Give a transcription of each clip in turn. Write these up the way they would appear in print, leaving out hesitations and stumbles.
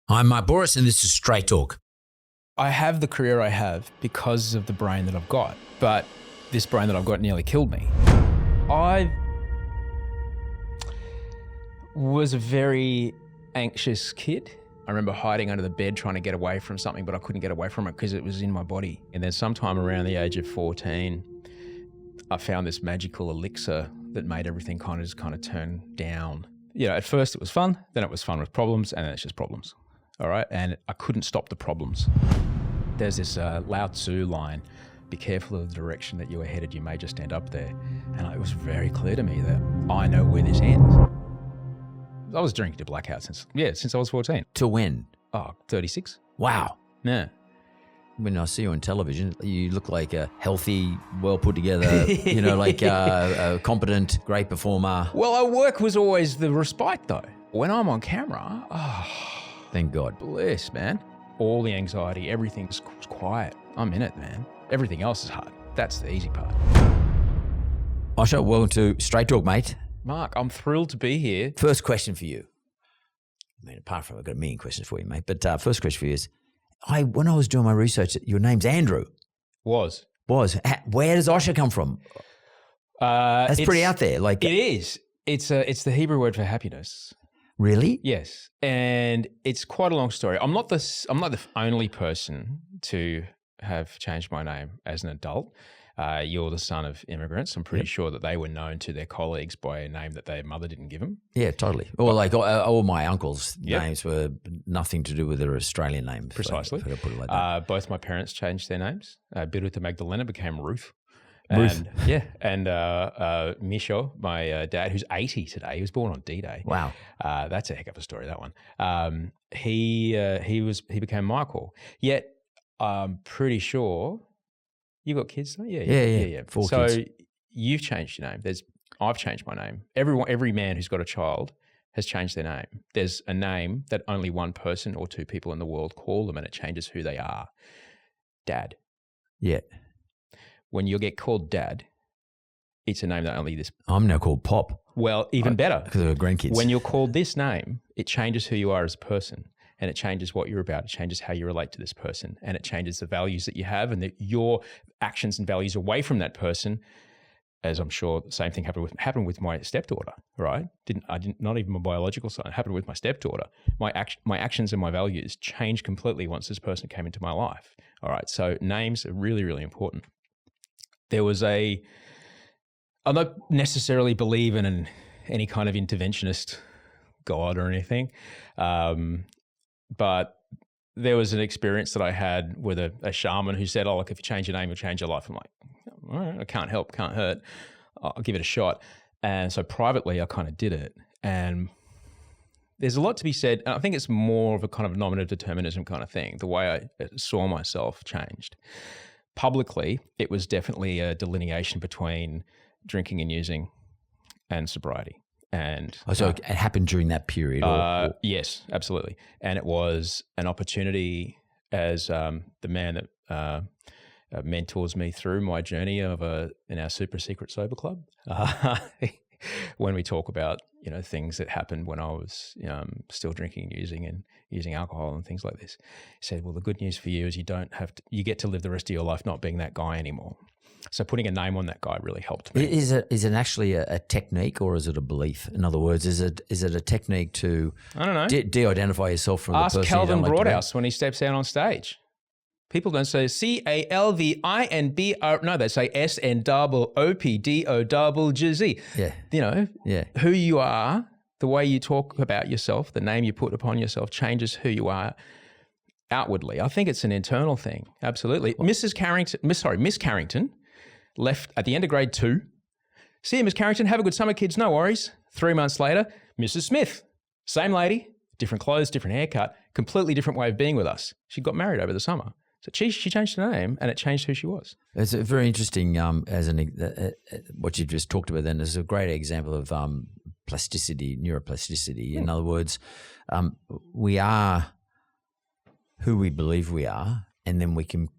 I'm Mark Bouris and this is Straight Talk. I have the career I have because of the brain that I've got, but this brain that I've got nearly killed me. I was a very anxious kid. I remember hiding under the bed trying to get away from something, but I couldn't get away from it because it was in my body. And then sometime around the age of 14, I found this magical elixir that made everything kind of turn down. You know, at first it was fun, then it was fun with problems, and then it's just problems. All right, and I couldn't stop the problems. There's this Lao Tzu line, be careful of the direction that you are headed, you may just end up there. And it was very clear to me that I know where this ends. I was drinking to blackout since I was 14. To when? 36. Wow. Yeah. When I see you on television, you look like a healthy, well put together, like a competent, great performer. Well, our work was always the respite though. When I'm on camera, thank God. Bliss, man. All the anxiety, everything's quiet. I'm in it, man. Everything else is hard. That's the easy part. Osher, welcome to Straight Talk, mate. Mark, I'm thrilled to be here. First question for you. I mean, apart from I've got a million questions for you, mate, but first question for you is, when I was doing my research, your name's Andrew. Was. Where does Osher come from? That's pretty out there. Like it is. It's the Hebrew word for happiness. Really? Yes, and it's quite a long story. I'm not the only person to have changed my name as an adult. You're the son of immigrants. I'm pretty sure that they were known to their colleagues by a name that their mother didn't give them. Yeah, totally. Or all my uncles' names were nothing to do with their Australian names. Precisely. If I could put it like that. Both my parents changed their names. Biruta Magdalena became Ruth. Ruth. And Misho, my dad, who's 80 today, he was born on D-Day. Wow. That's a heck of a story, that one. He became Michael. Yet I'm pretty sure you got kids, don't you? Yeah. 4 kids. So you've changed your name. I've changed my name. Every man who's got a child has changed their name. There's a name that only one person or two people in the world call them, and it changes who they are. Dad. Yeah. When you get called Dad, it's a name that only this... I'm now called Pop. Well, even better. Because of grandkids. When you're called this name, it changes who you are as a person, and it changes what you're about. It changes how you relate to this person, and it changes the values that you have and your actions and values away from that person. As I'm sure the same thing happened with my stepdaughter, right? Not even my biological son. It happened with my stepdaughter. My actions and my values changed completely once this person came into my life. All right, so names are really, really important. I don't necessarily believe in any kind of interventionist God or anything, but there was an experience that I had with a shaman who said, look, if you change your name, you'll change your life. I'm like, all right, I can't help, can't hurt. I'll give it a shot. And so privately, I kind of did it. And there's a lot to be said. And I think it's more of a kind of nominative determinism kind of thing. The way I saw myself changed. Publicly, it was definitely a delineation between drinking and using and sobriety. And so it happened during that period? Yes, absolutely. And it was an opportunity as the man that mentors me through my journey in our super secret sober club. When we talk about things that happened when I was still drinking and using alcohol and things like this, he said, well, the good news for you is you get to live the rest of your life not being that guy anymore. So putting a name on that guy really helped me. Is it actually a technique or is it a belief? In other words, is it a technique to I don't know de-identify yourself from the person? Ask Calvin Broadhouse when he steps out on stage. People don't say CALVINBR. No, they say SNOOPDOGZ. Yeah. Who you are, the way you talk about yourself, the name you put upon yourself changes who you are outwardly. I think it's an internal thing. Absolutely. Miss Carrington left at the end of grade 2. See you, Miss Carrington. Have a good summer, kids. No worries. 3 months later, Mrs. Smith. Same lady, different clothes, different haircut, completely different way of being with us. She got married over the summer. So she changed her name and it changed who she was. It's a very interesting, what you've just talked about then is a great example of plasticity, neuroplasticity. In other words, we are who we believe we are, and then we can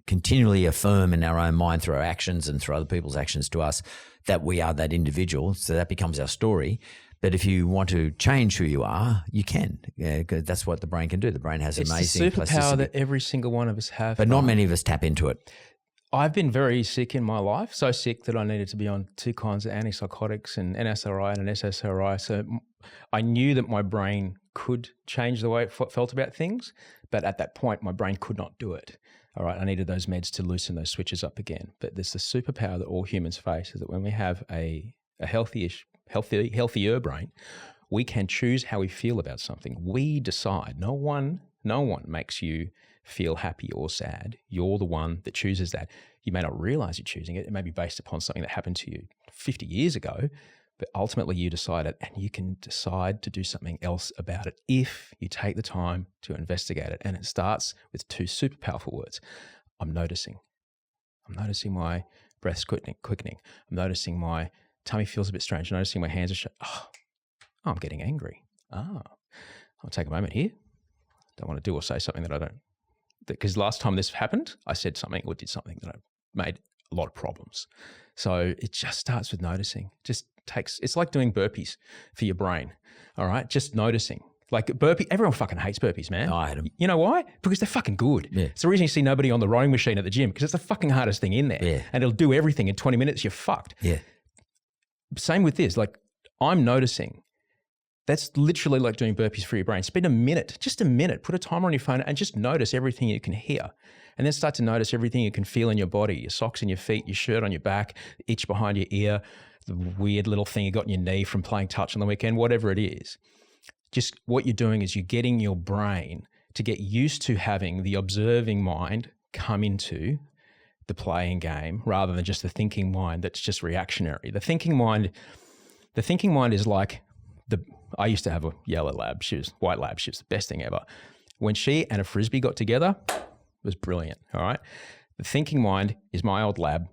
continually affirm in our own mind through our actions and through other people's actions to us that we are that individual. So that becomes our story. But if you want to change who you are, you can. Yeah, 'cause that's what the brain can do. The brain has amazing It's the superpower plasticity. that every single one of us have. But not many of us tap into it. I've been very sick in my life, so sick that I needed to be on 2 kinds of antipsychotics, and NSRI and an SSRI. So I knew that my brain could change the way it felt about things, but at that point, my brain could not do it. All right, I needed those meds to loosen those switches up again. But there's the superpower that all humans face, is that when we have a healthier brain, we can choose how we feel about something. We decide. No one makes you feel happy or sad. You're the one that chooses that. You may not realize you're choosing it. It may be based upon something that happened to you 50 years ago, but ultimately you decide it, and you can decide to do something else about it if you take the time to investigate it. And it starts with 2 super powerful words. I'm noticing. I'm noticing my breath's quickening. I'm noticing my tummy feels a bit strange. I'm noticing my hands are I'm getting angry. I'll take a moment here. Don't want to do or say something that I don't. Because last time this happened, I said something or did something that I made a lot of problems. So it just starts with noticing. It's like doing burpees for your brain. All right. Just noticing. Like everyone fucking hates burpees, man. Oh, I hate them. You know why? Because they're fucking good. Yeah. It's the reason you see nobody on the rowing machine at the gym, because it's the fucking hardest thing in there. Yeah. And it'll do everything in 20 minutes. You're fucked. Yeah. Same with this. Like, I'm noticing. That's literally like doing burpees for your brain. Spend just a minute, put a timer on your phone and just notice everything you can hear. And then start to notice everything you can feel in your body, your socks in your feet, your shirt on your back, the itch behind your ear, the weird little thing you got in your knee from playing touch on the weekend, whatever it is. Just what you're doing is you're getting your brain to get used to having the observing mind come into the playing game rather than just the thinking mind that's just reactionary. The thinking mind is like I used to have a yellow lab. White lab. She was the best thing ever. When she and a Frisbee got together, it was brilliant. All right. The thinking mind is my old lab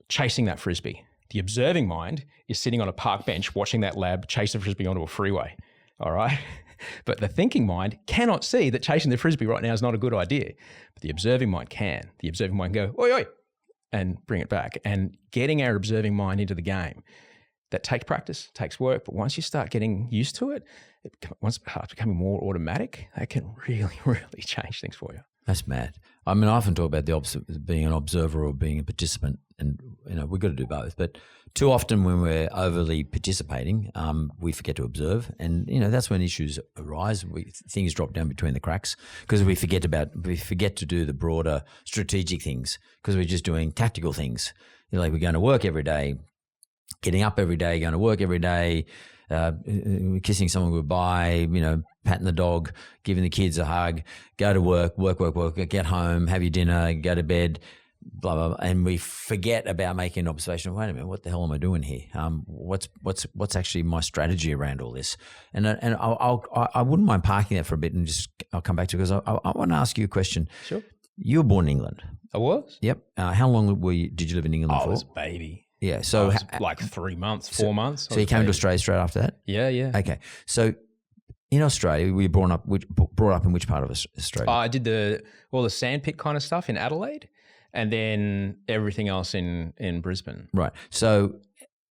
chasing that Frisbee. The observing mind is sitting on a park bench watching that lab chase a Frisbee onto a freeway. All right. But the thinking mind cannot see that chasing the Frisbee right now is not a good idea. But the observing mind can. The observing mind can go, oi, oi, and bring it back. And getting our observing mind into the game, that takes practice, takes work. But once you start getting used to it, once it starts becoming more automatic, that can really, really change things for you. That's mad. I mean, I often talk about being an observer or being a participant, and we've got to do both. But too often when we're overly participating, we forget to observe, and that's when issues arise. Things drop down between the cracks because we forget to do the broader strategic things because we're just doing tactical things. Like we're going to work every day, getting up every day, going to work every day, kissing someone goodbye, patting the dog, giving the kids a hug, go to work, get home, have your dinner, go to bed, blah, blah, blah. And we forget about making an observation. Wait a minute, what the hell am I doing here? What's actually my strategy around all this? And I wouldn't mind parking that for a bit and I'll come back to it because I want to ask you a question. Sure. You were born in England. I was? Yep. How long did you live in England for? I was a baby. Yeah, so like 3 months, 4 months. So you came to Australia straight after that? Yeah. Okay, so in Australia, were you brought up in which part of Australia? I did all the sandpit kind of stuff in Adelaide, and then everything else in Brisbane. Right. So,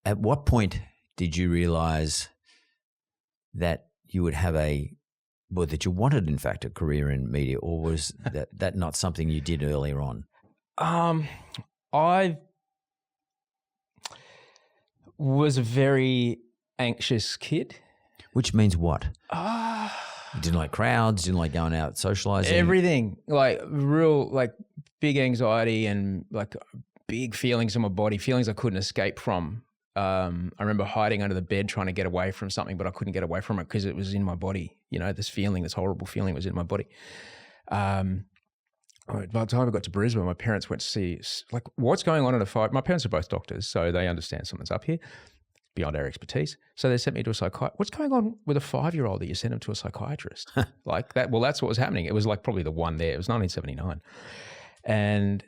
at what point did you realise that you would have that you wanted, in fact, a career in media, or was that not something you did earlier on? I was a very anxious kid. Which means what? You didn't like crowds, didn't like going out socializing? Everything. Like big anxiety and like big feelings in my body, feelings I couldn't escape from. I remember hiding under the bed trying to get away from something, but I couldn't get away from it because it was in my body. This horrible feeling was in my body. By the time I got to Brisbane, my parents went to see, like, what's going on at a fire. My parents are both doctors, so they understand something's up here, beyond our expertise. So they sent me to a psychiatrist. What's going on with a 5-year-old that you sent him to a psychiatrist? Like that? Well, that's what was happening. It was like probably the one there. It was 1979. And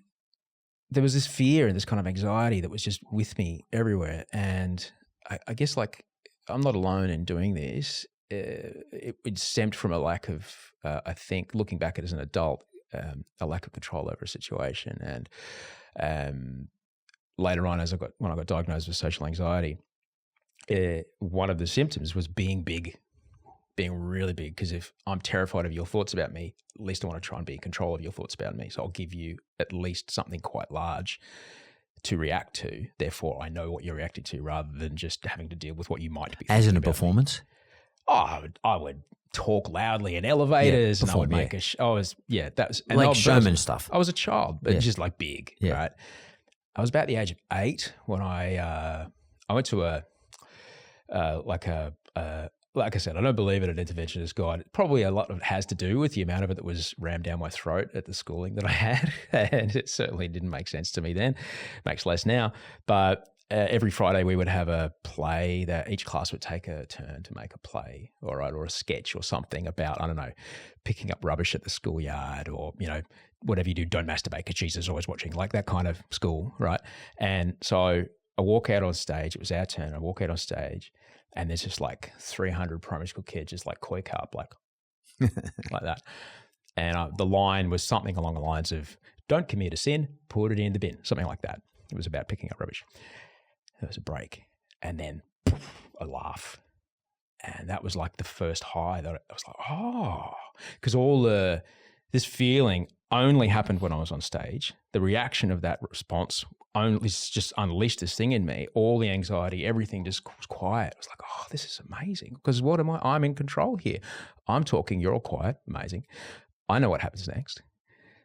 there was this fear and this kind of anxiety that was just with me everywhere. And I guess like I'm not alone in doing this. It stemmed from a lack of, I think, looking back at it as an adult, a lack of control over a situation. And later on, when I got diagnosed with social anxiety, one of the symptoms was being big, being really big. Because if I'm terrified of your thoughts about me, at least I want to try and be in control of your thoughts about me. So I'll give you at least something quite large to react to. Therefore, I know what you're reacting to rather than just having to deal with what you might be thinking. As in a performance? Oh, I would talk loudly in elevators and I would make that was and like showman stuff. I was a child, but just like big, right? I was about the age of 8 when I went to like I said, I don't believe in an interventionist guide. Probably a lot of it has to do with the amount of it that was rammed down my throat at the schooling that I had. And it certainly didn't make sense to me then. Makes less now. But every Friday we would have a play that each class would take a turn to make a play, or a sketch or something about, I don't know, picking up rubbish at the schoolyard, or, you know, whatever you do, don't masturbate because Jesus is always watching, like that kind of school, right? And so I walk out on stage. It was our turn. I walk out on stage. And there's just like 300 primary school kids just like koi carp, like like that. And the line was something along the lines of, don't commit a sin, put it in the bin, something like that. It was about picking up rubbish. There was a break. And then poof, a laugh. And that was like the first high that I was like, oh, because this feeling only happened when I was on stage. The reaction of that response only just unleashed this thing in me. All the anxiety, everything just was quiet. I was like, oh, this is amazing. Because what am I? I'm in control here. I'm talking, you're all quiet. Amazing. I know what happens next.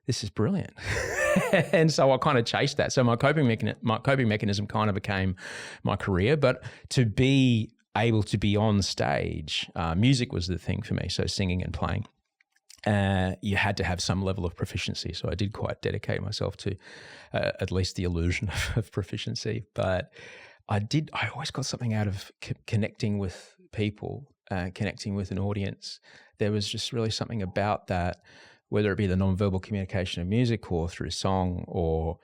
This is brilliant. And so I kind of chased that. So my coping mechanism kind of became my career. But to be able to be on stage, music was the thing for me. So singing and playing. You had to have some level of proficiency. So I did quite dedicate myself to at least the illusion of proficiency. But I always got something out of connecting with people, connecting with an audience. There was just really something about that, whether it be the nonverbal communication of music or through song, or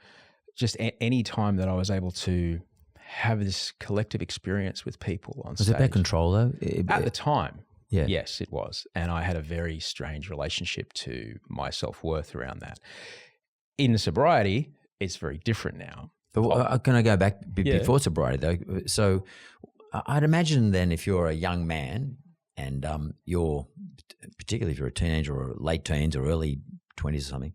just any time that I was able to have this collective experience with people on stage. Was it about control though? At the time. Yeah. Yes, it was. And I had a very strange relationship to my self-worth around that. In sobriety, it's very different now. But can I go back before sobriety though? So I'd imagine then if you're a young man and particularly if you're a teenager or late teens or early 20s or something,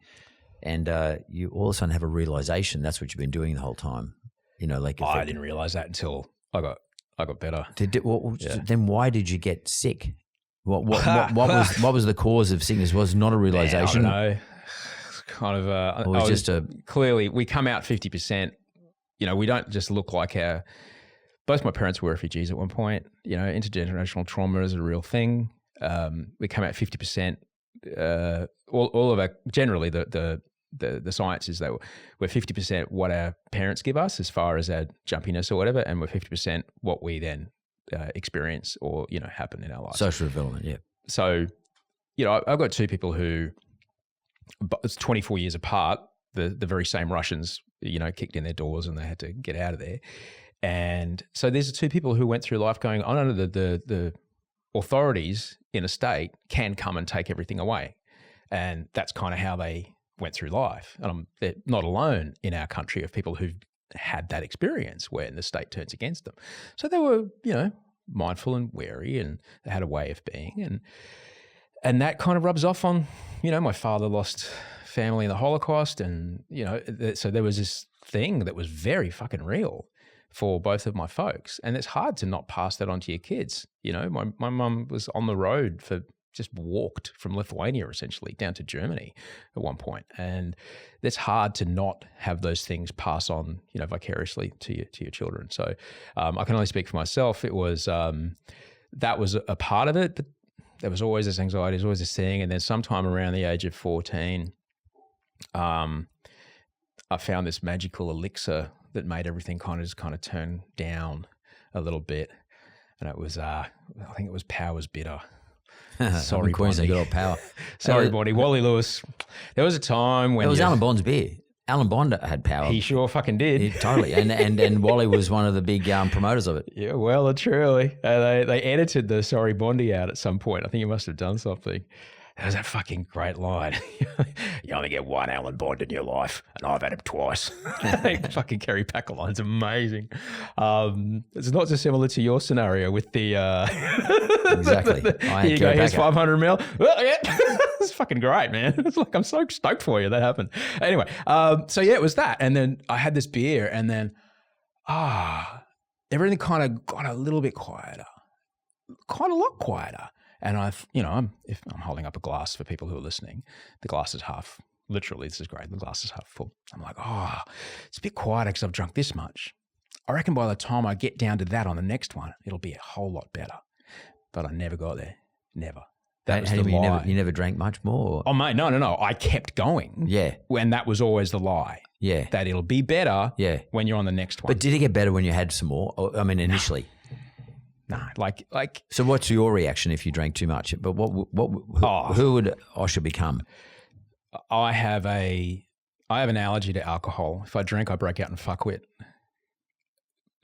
and you all of a sudden have a realization that's what you've been doing the whole time. You know, like I didn't realize that until I got better. Then why did you get sick? What was the cause of sickness? Was not a realization? I don't know. Kind of. Clearly, we come out 50%. You know, we don't just look like our. Both my parents were refugees at one point. You know, intergenerational trauma is a real thing. We come out 50%. All of our generally the science is that we're 50% what our parents give us as far as our jumpiness or whatever, and we're 50% what we then experience or, you know, happen in our lives. Social development, yeah. So, you know, I've got two people who, it's 24 years apart, the very same Russians, you know, kicked in their doors and they had to get out of there. And so there's two people who went through life going, I don't know, the authorities in a state can come and take everything away. And that's kind of how they went through life. And they're not alone in our country of people who've had that experience when the state turns against them. So they were, you know, mindful and wary, and they had a way of being. And that kind of rubs off on, you know, my father lost family in the Holocaust, and, you know, so there was this thing that was very fucking real for both of my folks. And it's hard to not pass that on to your kids. You know, my mum was on the road just walked from Lithuania essentially down to Germany at one point. And it's hard to not have those things pass on, you know, vicariously to your children. So I can only speak for myself. It was, that was a part of it, but there was always this anxiety, there's always this thing. And then sometime around the age of 14, I found this magical elixir that made everything kind of turn down a little bit. And it was, I think it was Powers Bitter. Sorry, Queensland, good old power. Sorry, Bonnie. Wally Lewis. There was a time when it was Alan Bond's beer. Alan Bond had power. He sure fucking did. Totally. And Wally was one of the big promoters of it. Yeah, well and truly. They edited the Sorry Bondy out at some point. I think he must have done something. There's that fucking great line. You only get one Alan Bond in your life, and I've had him twice. Fucking Kerry Packer line's amazing. It's not dissimilar to your scenario with the Exactly. Here you go, here's 500 mil. Well, yeah. It's fucking great, man. It's like, I'm so stoked for you that happened. Anyway, so yeah, it was that. And then I had this beer, and then everything kind of got a little bit quieter, quite a lot quieter. And if I'm holding up a glass for people who are listening, the glass is half, literally, this is great, the glass is half full. I'm like, it's a bit quieter because I've drunk this much. I reckon by the time I get down to that on the next one, it'll be a whole lot better. But I never got there. Never. That was the lie. You never drank much more? Oh, mate, no. I kept going. Yeah. When that was always the lie. Yeah. That it'll be better when you're on the next one. But did it get better when you had some more? I mean, initially? No, like. So what's your reaction if you drank too much? But who would Osher become? I have an allergy to alcohol. If I drink, I break out in fuckwit.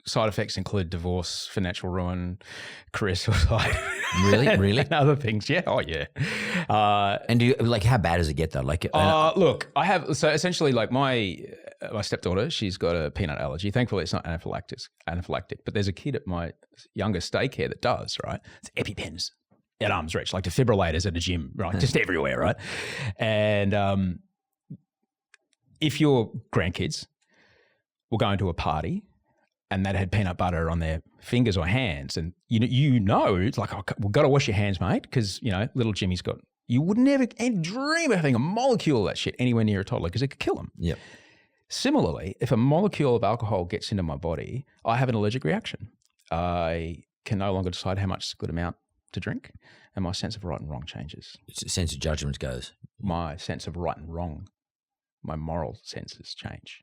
Side effects include divorce, financial ruin, career suicide. Really? And other things. Yeah. Oh, yeah. And do you, like, how bad does it get though? Like, look, I have, so essentially like my stepdaughter, she's got a peanut allergy. Thankfully it's not anaphylactic, but there's a kid at my youngest daycare that does, right? It's EpiPens at arm's reach, like defibrillators at a gym, right? Just everywhere, right? And if your grandkids were going to a party and that had peanut butter on their fingers or hands, and it's like, we've got to wash your hands, mate, because, little Jimmy's got, you would never dream of having a molecule of that shit anywhere near a toddler because it could kill them. Yep. Similarly, if a molecule of alcohol gets into my body, I have an allergic reaction. I can no longer decide how much is a good amount to drink, and my sense of right and wrong changes. Sense of judgment goes. My sense of right and wrong, my moral senses change.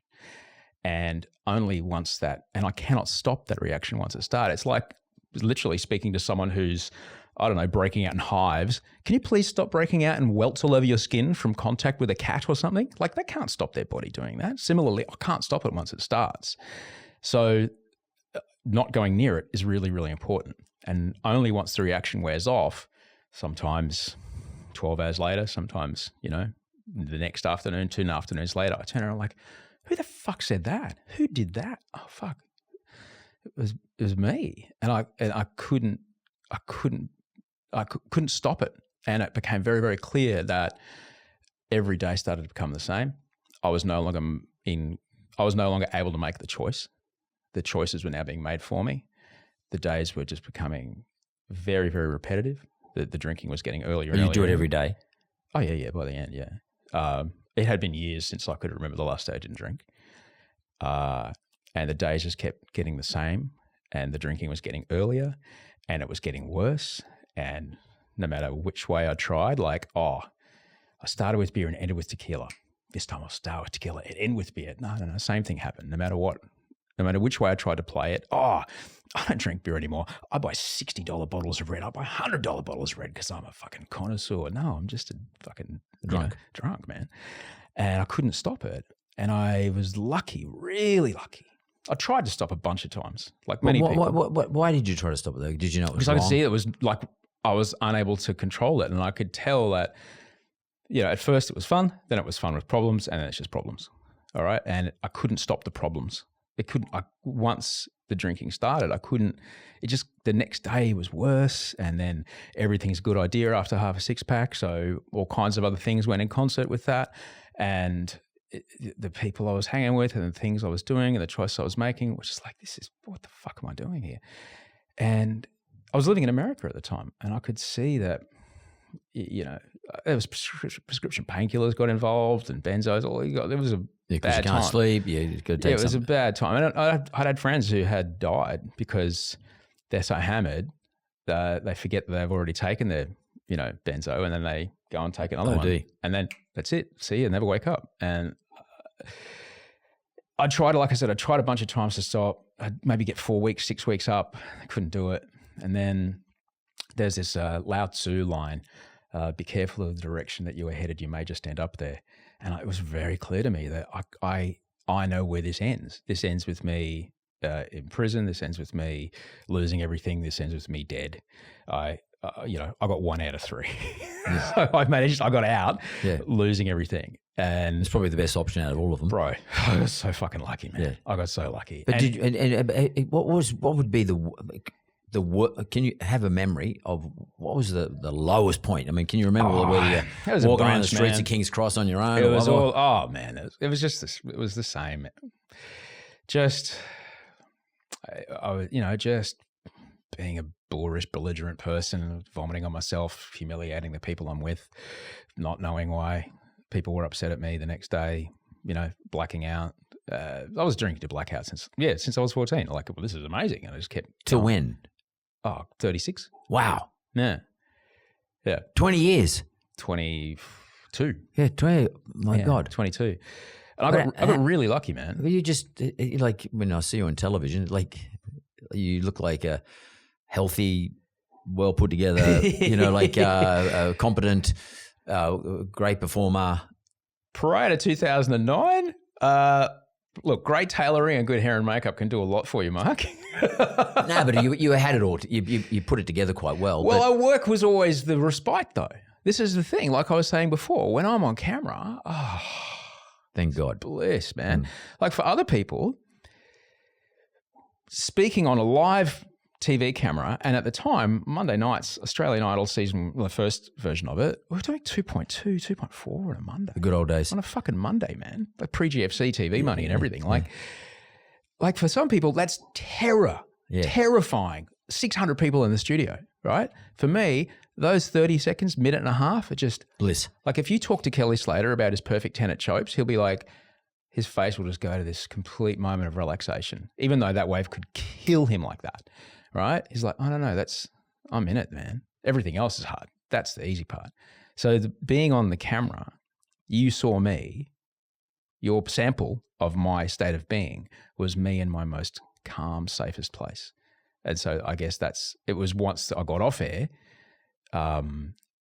And only once that, and I cannot stop that reaction once it starts. It's like literally speaking to someone who's, I don't know, breaking out in hives. Can you please stop breaking out in welts all over your skin from contact with a cat or something? Like, that can't stop their body doing that. Similarly, I can't stop it once it starts. So not going near it is really, really important. And only once the reaction wears off, sometimes 12 hours later, sometimes, the next afternoon, 2 afternoons later, I turn around like, who the fuck said that? Who did that? Oh, fuck. It was me. And I couldn't stop it. And it became very, very clear that every day started to become the same. I was no longer able to make the choice. The choices were now being made for me. The days were just becoming very, very repetitive. The drinking was getting earlier and earlier. You do it every day? Oh, yeah, by the end, yeah. It had been years since I could remember the last day I didn't drink. And the days just kept getting the same, and the drinking was getting earlier, and it was getting worse. And no matter which way I tried, I started with beer and ended with tequila. This time I'll start with tequila and end with beer. No, same thing happened. No matter what, no matter which way I tried to play it, I don't drink beer anymore. I buy $60 bottles of red. I buy $100 bottles of red because I'm a fucking connoisseur. No, I'm just a fucking drunk, man. And I couldn't stop it. And I was lucky, really lucky. I tried to stop a bunch of times, like many people. Why did you try to stop it though? Did you know it was wrong? Because I could see it was like I was unable to control it. And I could tell that, at first it was fun, then it was fun with problems, and then it's just problems. All right. And I couldn't stop the problems. Once the drinking started, the next day was worse. And then everything's a good idea after half a 6-pack. So all kinds of other things went in concert with that. And the people I was hanging with and the things I was doing and the choice I was making was just like, what the fuck am I doing here? And I was living in America at the time, and I could see that, there was prescription painkillers got involved and benzos. There was a bad time. You can't sleep. You got to take it was a bad time. And I'd had friends who had died because they're so hammered that they forget that they've already taken their, benzo, and then they go and take another one. And then that's it. See you, never wake up. And I tried a bunch of times to stop. I'd maybe get 4 weeks, 6 weeks up. I couldn't do it. And then there's this Lao Tzu line, be careful of the direction that you are headed. You may just end up there. And it was very clear to me that I know where this ends. This ends with me in prison. This ends with me losing everything. This ends with me dead. I got 1 out of 3. So I got out losing everything. And it's probably the best option out of all of them. Bro, I was so fucking lucky, man. Yeah. I got so lucky. But what would be can you have a memory of what was the lowest point? I mean, can you remember where you walk around the streets of King's Cross on your own? It was all, it was just this, it was the same. Just, just being a boorish, belligerent person, vomiting on myself, humiliating the people I'm with, not knowing why people were upset at me the next day, blacking out. I was drinking to blackout since I was 14. Like, well, this is amazing. And I just kept. To when? 36. Wow. Yeah. 20 years. 22. Yeah, 20. My God. 22. And I got really lucky, man. You just, like, when I see you on television, like, you look like a healthy, well put together, a competent, great performer. Prior to 2009, look, great tailoring and good hair and makeup can do a lot for you, Mark. No, but you had it all. You put it together quite well. Well, our work was always the respite, though. This is the thing. Like I was saying before, when I'm on camera, thank God, bliss, man. Like for other people, speaking on a live TV camera, and at the time, Monday nights, Australian Idol season, the first version of it, we were doing 2.2, 2.4 on a Monday. The good old days. On a fucking Monday, man. Like pre-GFC TV money and everything. Like for some people, that's terror. Yeah. Terrifying. 600 people in the studio, right? For me, those 30 seconds, minute and a half are just bliss. Like if you talk to Kelly Slater about his perfect 10 at Chopes, he'll be like, his face will just go to this complete moment of relaxation, even though that wave could kill him like that. Right? He's like, I don't know, I'm in it, man. Everything else is hard. That's the easy part. So being on the camera, you saw me, your sample of my state of being was me in my most calm, safest place. And so I guess it was once I got off air,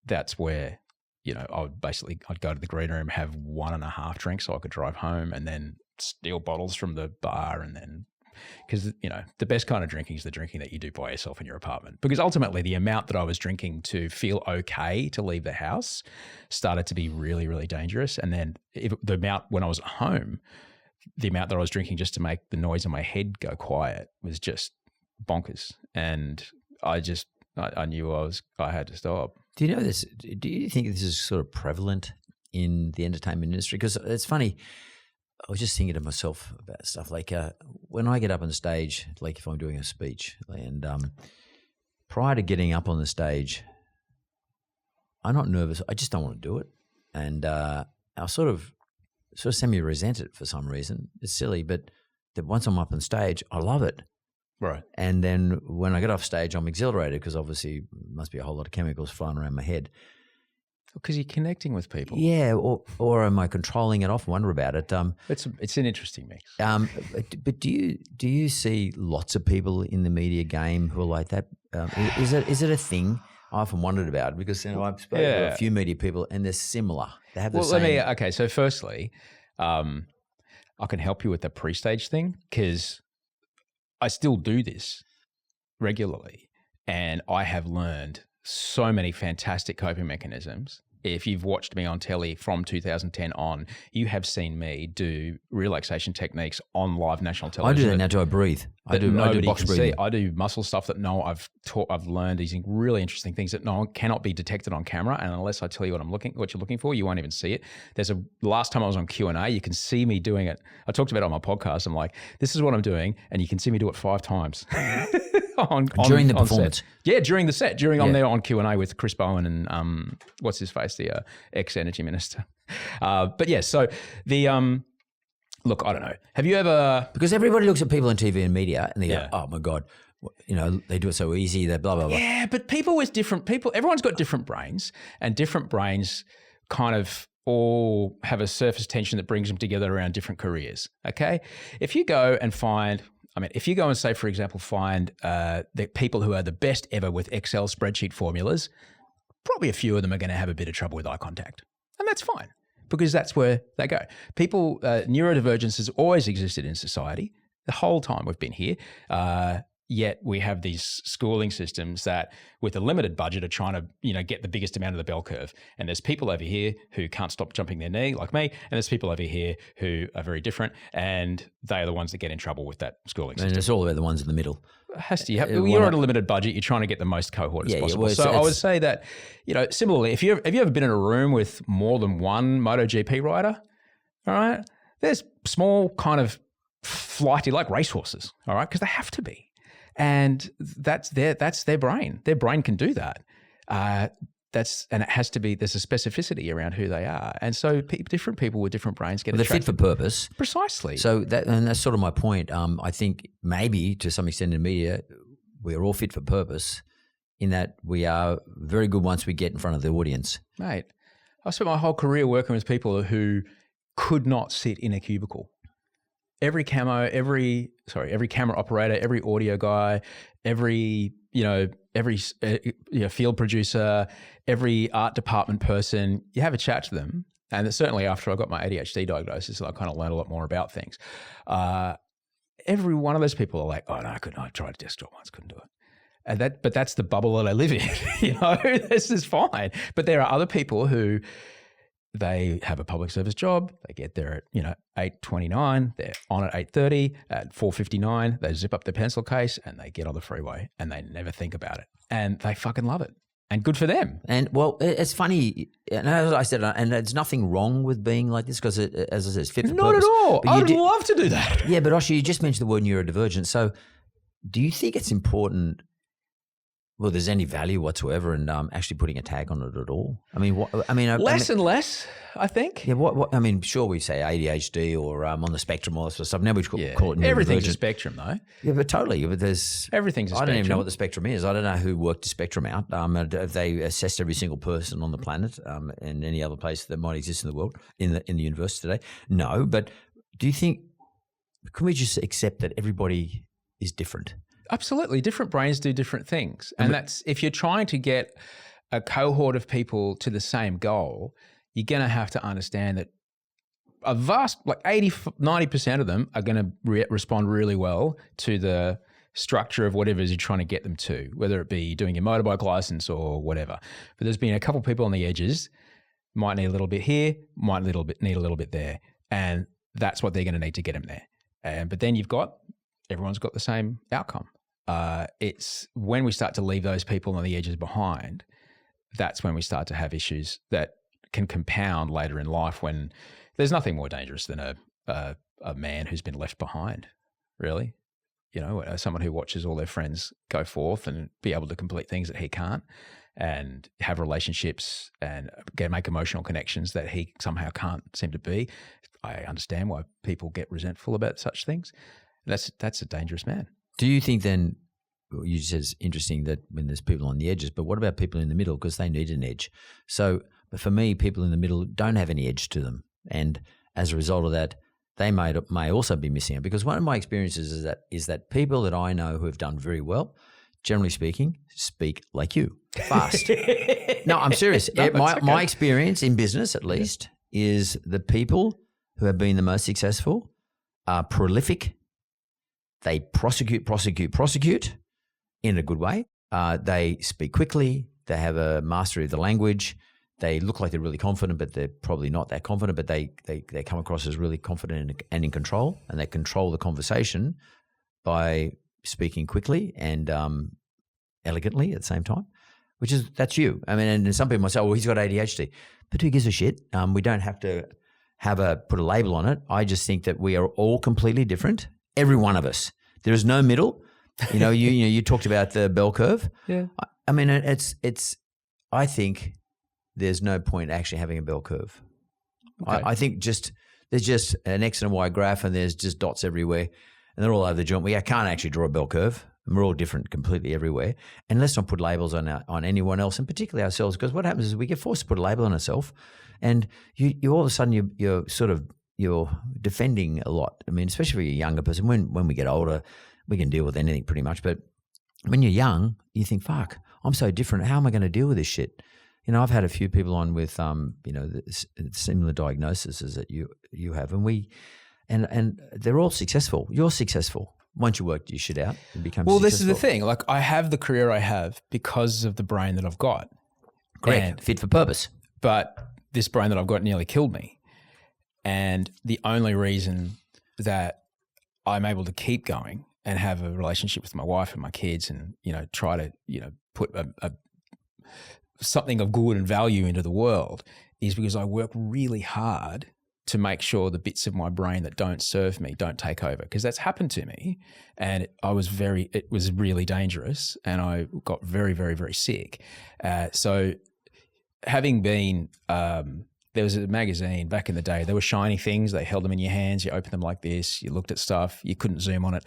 that's where, I'd go to the green room, have 1.5 drinks so I could drive home and then steal bottles from the bar and then because, the best kind of drinking is the drinking that you do by yourself in your apartment. Because ultimately the amount that I was drinking to feel okay to leave the house started to be really, really dangerous. And then the amount when I was at home, the amount that I was drinking just to make the noise in my head go quiet was just bonkers. And I knew I had to stop. Do you know this? Do you think this is sort of prevalent in the entertainment industry? Because it's funny. I was just thinking to myself about stuff like when I get up on stage, like if I'm doing a speech, and prior to getting up on the stage, I'm not nervous. I just don't want to do it, and I'll sort of semi-resent it for some reason. It's silly, but once I'm up on stage, I love it. Right. And then when I get off stage, I'm exhilarated because obviously must be a whole lot of chemicals flying around my head. Because you're connecting with people. Yeah, or am I controlling it off? Wonder about it. It's an interesting mix. But do you see lots of people in the media game who are like that? Is it a thing? I often wondered about it because I've spoken to a few media people and they're similar. They have the same. So firstly, I can help you with the pre-stage thing because I still do this regularly, and I have learned so many fantastic coping mechanisms. If you've watched me on telly from 2010 on, you have seen me do relaxation techniques on live national television. I do that now. Do I breathe? I do box breathing. I do muscle stuff that I've learned these really interesting things that cannot be detected on camera. And unless I tell you what you're looking for, you won't even see it. Last time I was on Q&A, you can see me doing it. I talked about it on my podcast. I'm like, this is what I'm doing. And you can see me do it 5 times. During the performance? Set. Yeah, during the set. I'm there on Q&A with Chris Bowen and what's his face, the ex-energy minister. But yeah, so the look, I don't know. Have you ever... Because everybody looks at people on TV and media and they go, oh my God, they do it so easy, they blah, blah, blah. Yeah, but everyone's got different brains, and different brains kind of all have a surface tension that brings them together around different careers, okay? If you go and say, for example, find the people who are the best ever with Excel spreadsheet formulas, probably a few of them are going to have a bit of trouble with eye contact. And that's fine because that's where they go. People, neurodivergence has always existed in society. The whole time we've been here. Yet we have these schooling systems that with a limited budget are trying to, get the biggest amount of the bell curve. And there's people over here who can't stop jumping their knee like me. And there's people over here who are very different. And they are the ones that get in trouble with that schooling system. And it's all about the ones in the middle. It has to. You're on a limited budget. You're trying to get the most cohort as possible. Well, so I would say that, similarly, have you ever been in a room with more than one MotoGP rider? All right. There's small kind of flighty like racehorses. All right. Because they have to be. And that's their brain. Their brain can do that. And it has to be, there's a specificity around who they are. And so different people with different brains get attracted. They're fit for purpose. Precisely. So that's sort of my point. I think maybe to some extent in media, we're all fit for purpose in that we are very good once we get in front of the audience. Mate, I spent my whole career working with people who could not sit in a cubicle. Every camera operator, every audio guy, every field producer, every art department person, you have a chat to them. And certainly after I got my ADHD diagnosis, I kind of learned a lot more about things. Every one of those people are like, oh no, I couldn't. I tried a desk job once, couldn't do it. But that's the bubble that I live in. This is fine. But there are other people who they have a public service job. They get there at 8:29. They're on at 8:30. At 4:59, they zip up their pencil case and they get on the freeway and they never think about it. And they fucking love it. And good for them. And well, it's funny. And as I said, and there's nothing wrong with being like this because, as I said, it's fit for purpose. Not at all. I'd love to do that. Yeah, but Osher, you just mentioned the word neurodivergent. So, do you think it's important? Well, there's any value whatsoever in actually putting a tag on it at all? I mean, less and less, I think. Yeah. What? I mean, sure, we say ADHD or on the spectrum, all that sort of stuff. Now we call it neurodivergent. Everything's a spectrum, though. Yeah, but totally. But everything's a spectrum. I don't even know what the spectrum is. I don't know who worked the spectrum out. If they assessed every single person on the planet and any other place that might exist in the world in the universe today. No, but do you think? Can we just accept that everybody is different? Absolutely. Different brains do different things. And that's, if you're trying to get a cohort of people to the same goal, you're going to have to understand that a vast, like 90% of them are going to respond really well to the structure of whatever it is you're trying to get them to, whether it be doing your motorbike license or whatever. But there's been a couple of people on the edges, might need a little bit here, might need a little bit there. And that's what they're going to need to get them there. But then everyone's got the same outcome. It's when we start to leave those people on the edges behind, that's when we start to have issues that can compound later in life, when there's nothing more dangerous than a man who's been left behind, really. Someone who watches all their friends go forth and be able to complete things that he can't, and have relationships and make emotional connections that he somehow can't seem to be. I understand why people get resentful about such things. That's a dangerous man. Do you think then, you said it's interesting that when there's people on the edges, but what about people in the middle? Because they need an edge. So for me, people in the middle don't have any edge to them. And as a result of that, they may also be missing it. Because one of my experiences is that people that I know who have done very well, generally speaking, speak like you, fast. No, I'm serious. My experience in business, at least, is the people who have been the most successful are prolific. They prosecute in a good way. They speak quickly. They have a mastery of the language. They look like they're really confident, but they're probably not that confident, but they come across as really confident and in control, and they control the conversation by speaking quickly and elegantly at the same time, that's you. I mean, and some people might say, well, he's got ADHD, but who gives a shit? We don't have to put a label on it. I just think that we are all completely different. Every one of us. There is no middle. You talked about the bell curve. Yeah. I mean, I think there's no point actually having a bell curve. Okay. I think there's just an X and a Y graph, and there's just dots everywhere, and they're all over the joint. We can't actually draw a bell curve. And we're all different completely everywhere. And let's not put labels on anyone else, and particularly ourselves, because what happens is we get forced to put a label on ourselves, and you all of a sudden you're defending a lot. I mean, especially for a younger person. When we get older, we can deal with anything pretty much. But when you're young, you think, fuck, I'm so different. How am I going to deal with this shit? I've had a few people on with, similar diagnoses that you have. And they're all successful. You're successful. once you worked your shit out, it becomes Well, successful. this is the thing. Like, I have the career I have because of the brain that I've got. Correct. And- Fit for purpose. But this brain that I've got nearly killed me. And the only reason that I'm able to keep going and have a relationship with my wife and my kids and, try to, put something of good and value into the world is because I work really hard to make sure the bits of my brain that don't serve me don't take over, because that's happened to me. And it was really dangerous, and I got very, very, very sick. So having been, there was a magazine back in the day, there were shiny things, they held them in your hands, you opened them like this, you looked at stuff, you couldn't zoom on it.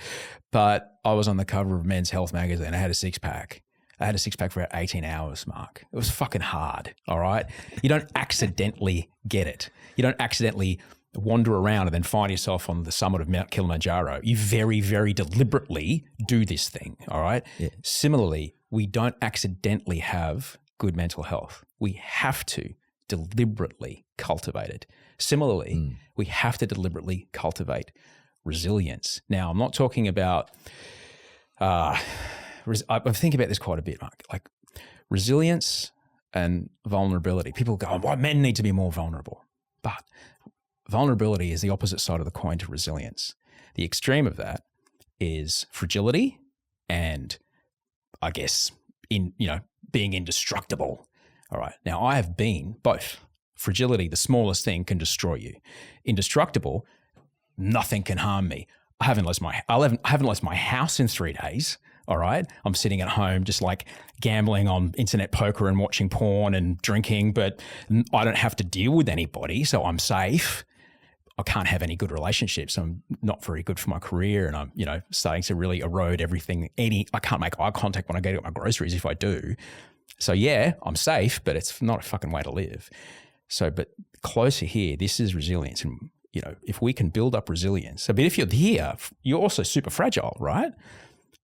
But I was on the cover of Men's Health magazine, I had a six-pack. I had a six-pack for about 18 hours, Mark. It was fucking hard, all right? You don't accidentally get it. You don't accidentally wander around and then find yourself on the summit of Mount Kilimanjaro. You very, very deliberately do this thing, all right? Yeah. Similarly, we don't accidentally have good mental health. We have to deliberately cultivate it. Similarly, we have to deliberately cultivate resilience. Now, I'm not talking about... I'm thinking about this quite a bit, Mark. Like resilience and vulnerability. People go, "Oh, men need to be more vulnerable." But vulnerability is the opposite side of the coin to resilience. The extreme of that is fragility and, I guess, being indestructible. All right. Now, I have been both. Fragility, the smallest thing, can destroy you. Indestructible, nothing can harm me. I haven't lost my house in 3 days. All right. I'm sitting at home just like gambling on internet poker and watching porn and drinking, but I don't have to deal with anybody, so I'm safe. I can't have any good relationships. I'm not very good for my career, and I'm, starting to really erode everything. I can't make eye contact when I go to get my groceries if I do. So yeah, I'm safe, but it's not a fucking way to live. So, but closer here, this is resilience. And, if we can build up resilience, but if you're here, you're also super fragile, right?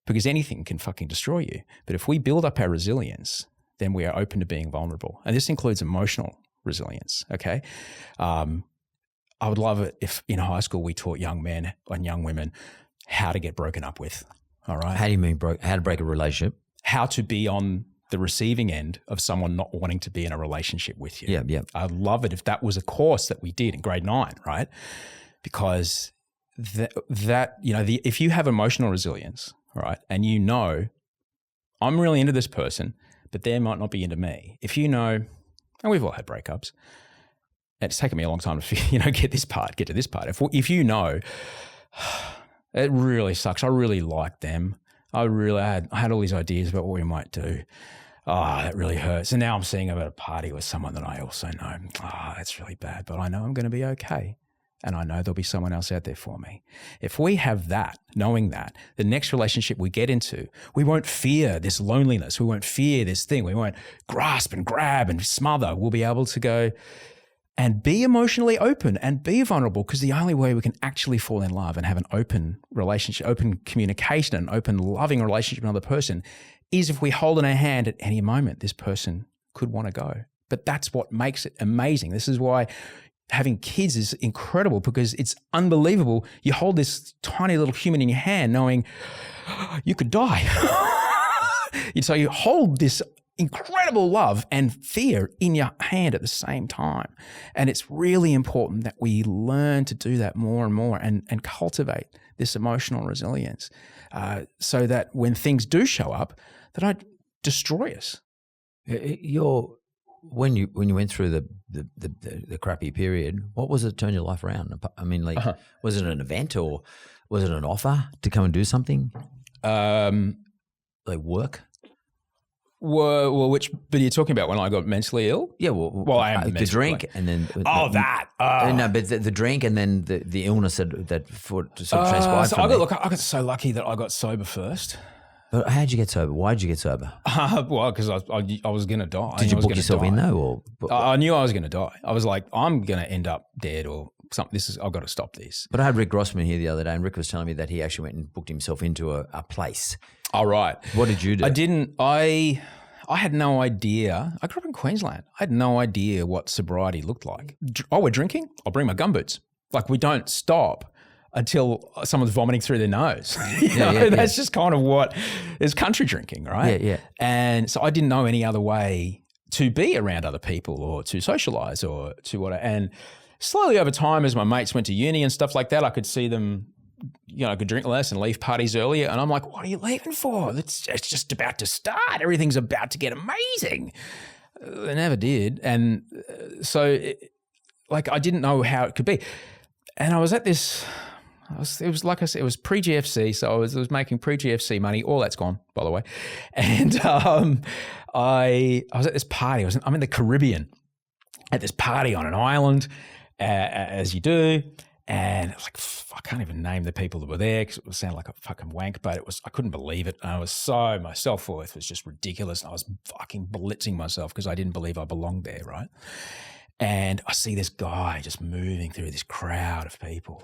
Because anything can fucking destroy you. But if we build up our resilience, then we are open to being vulnerable. And this includes emotional resilience, okay? I would love it if in high school we taught young men and young women how to get broken up with, all right? How do you mean how to break a relationship? How to be on the receiving end of someone not wanting to be in a relationship with you. Yeah. I'd love it if that was a course that we did in grade 9, right? Because if you have emotional resilience, all right, and I'm really into this person, but they might not be into me. If and we've all had breakups, and it's taken me a long time to get to this part. If it really sucks. I really liked them. I had all these ideas about what we might do. Oh, that really hurts. And now I'm seeing them at a party with someone that I also know. Oh, that's really bad, but I know I'm going to be okay. And I know there'll be someone else out there for me. If we have that, knowing that, the next relationship we get into, we won't fear this loneliness. We won't fear this thing. We won't grasp and grab and smother. We'll be able to go and be emotionally open and be vulnerable, because the only way we can actually fall in love and have an open relationship, open communication, and open loving relationship with another person is if we hold in our hand at any moment, this person could want to go. But that's what makes it amazing. This is why having kids is incredible, because it's unbelievable. You hold this tiny little human in your hand knowing you could die. So you hold this incredible love and fear in your hand at the same time. And it's really important that we learn to do that more and more and cultivate this emotional resilience so that when things do show up, they don't destroy us. When you went through the crappy period, what was it that turned your life around? I mean, was it an event or was it an offer to come and do something? Like work? Well, but you're talking about when I got mentally ill? Yeah, well I am the drink and then that. No, but the drink and then the illness that sort of transpired. So I got so lucky that I got sober first. But how'd you get sober? Why'd you get sober? Well, because I was going to die. Did you book yourself in though? I knew I was going to die. I was like, I'm going to end up dead or something. I've got to stop this. But I had Rick Grossman here the other day, and Rick was telling me that he actually went and booked himself into a place. All right. What did you do? I didn't. I had no idea. I grew up in Queensland. I had no idea what sobriety looked like. Oh, we're drinking? I'll bring my gumboots. Like, we don't stop until someone's vomiting through their nose. That's just kind of what is country drinking, right? Yeah. And so I didn't know any other way to be around other people or to socialize or to what. And slowly over time, as my mates went to uni and stuff like that, I could see them, I could drink less and leave parties earlier. And I'm like, what are you leaving for? It's just about to start. Everything's about to get amazing. They never did. And so I didn't know how it could be. And I was at this, it was like I said, it was pre-GFC. So I was making pre-GFC money. All that's gone, by the way. And I was at this party. I'm in the Caribbean at this party on an island, as you do. And it was like, I can't even name the people that were there because it would sound like a fucking wank, but I couldn't believe it. And my self-worth was just ridiculous. And I was fucking blitzing myself because I didn't believe I belonged there, right? And I see this guy just moving through this crowd of people.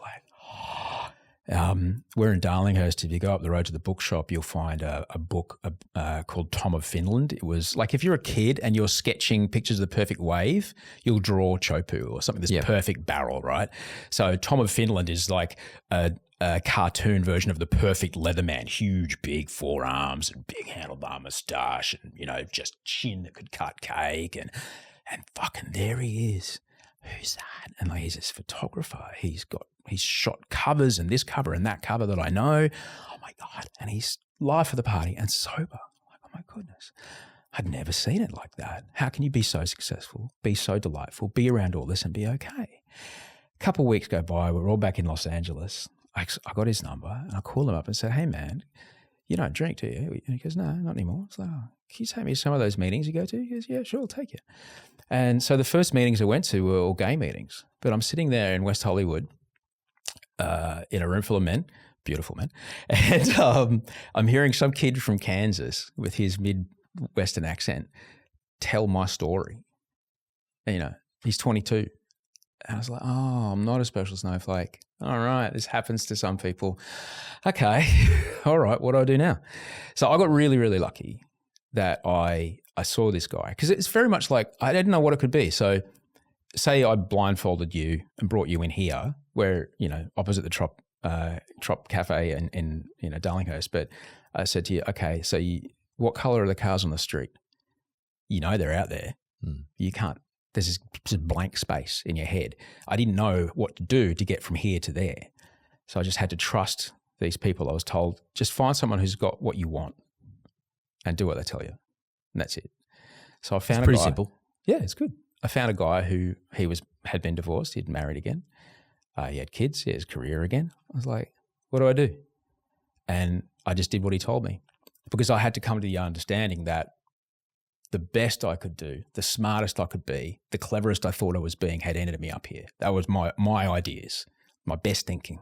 We're in Darlinghurst. If you go up the road to the bookshop, you'll find a book called Tom of Finland. It was like if you're a kid and you're sketching pictures of the perfect wave, you'll draw Chopu or something, this perfect barrel, right? So Tom of Finland is like a cartoon version of the perfect Leatherman, huge, big forearms and big handlebar moustache and, just chin that could cut cake and fucking there he is. Who's that? And he's this photographer. He's shot covers and this cover and that cover that I know. Oh my God. And he's live for the party and sober. Oh my goodness. I'd never seen it like that. How can you be so successful, be so delightful, be around all this and be okay? A couple of weeks go by. We're all back in Los Angeles. I got his number and I called him up and said, hey man, you don't drink, do you? And he goes, no, not anymore. It's like, can you take me to some of those meetings you go to? He goes, yeah, sure, I'll take you. And so the first meetings I went to were all gay meetings, but I'm sitting there in West Hollywood in a room full of men, beautiful men, and I'm hearing some kid from Kansas with his Midwestern accent tell my story. And, he's 22. And I was like, oh, I'm not a special snowflake. All right, this happens to some people. Okay, all right, what do I do now? So I got really, really lucky that I saw this guy because it's very much like I didn't know what it could be. So say I blindfolded you and brought you in here where, opposite the Trop Cafe in Darlinghurst, but I said to you, okay, so what color are the cars on the street? They're out there. You can't. There's this blank space in your head. I didn't know what to do to get from here to there. So I just had to trust these people. I was told, just find someone who's got what you want and do what they tell you. And that's it. So I found a guy. Pretty simple. Yeah, it's good. I found a guy who had been divorced. He'd married again. He had kids. He had his career again. I was like, what do I do? And I just did what he told me because I had to come to the understanding that the best I could do, the smartest I could be, the cleverest I thought I was being had ended me up here. That was my ideas, my best thinking.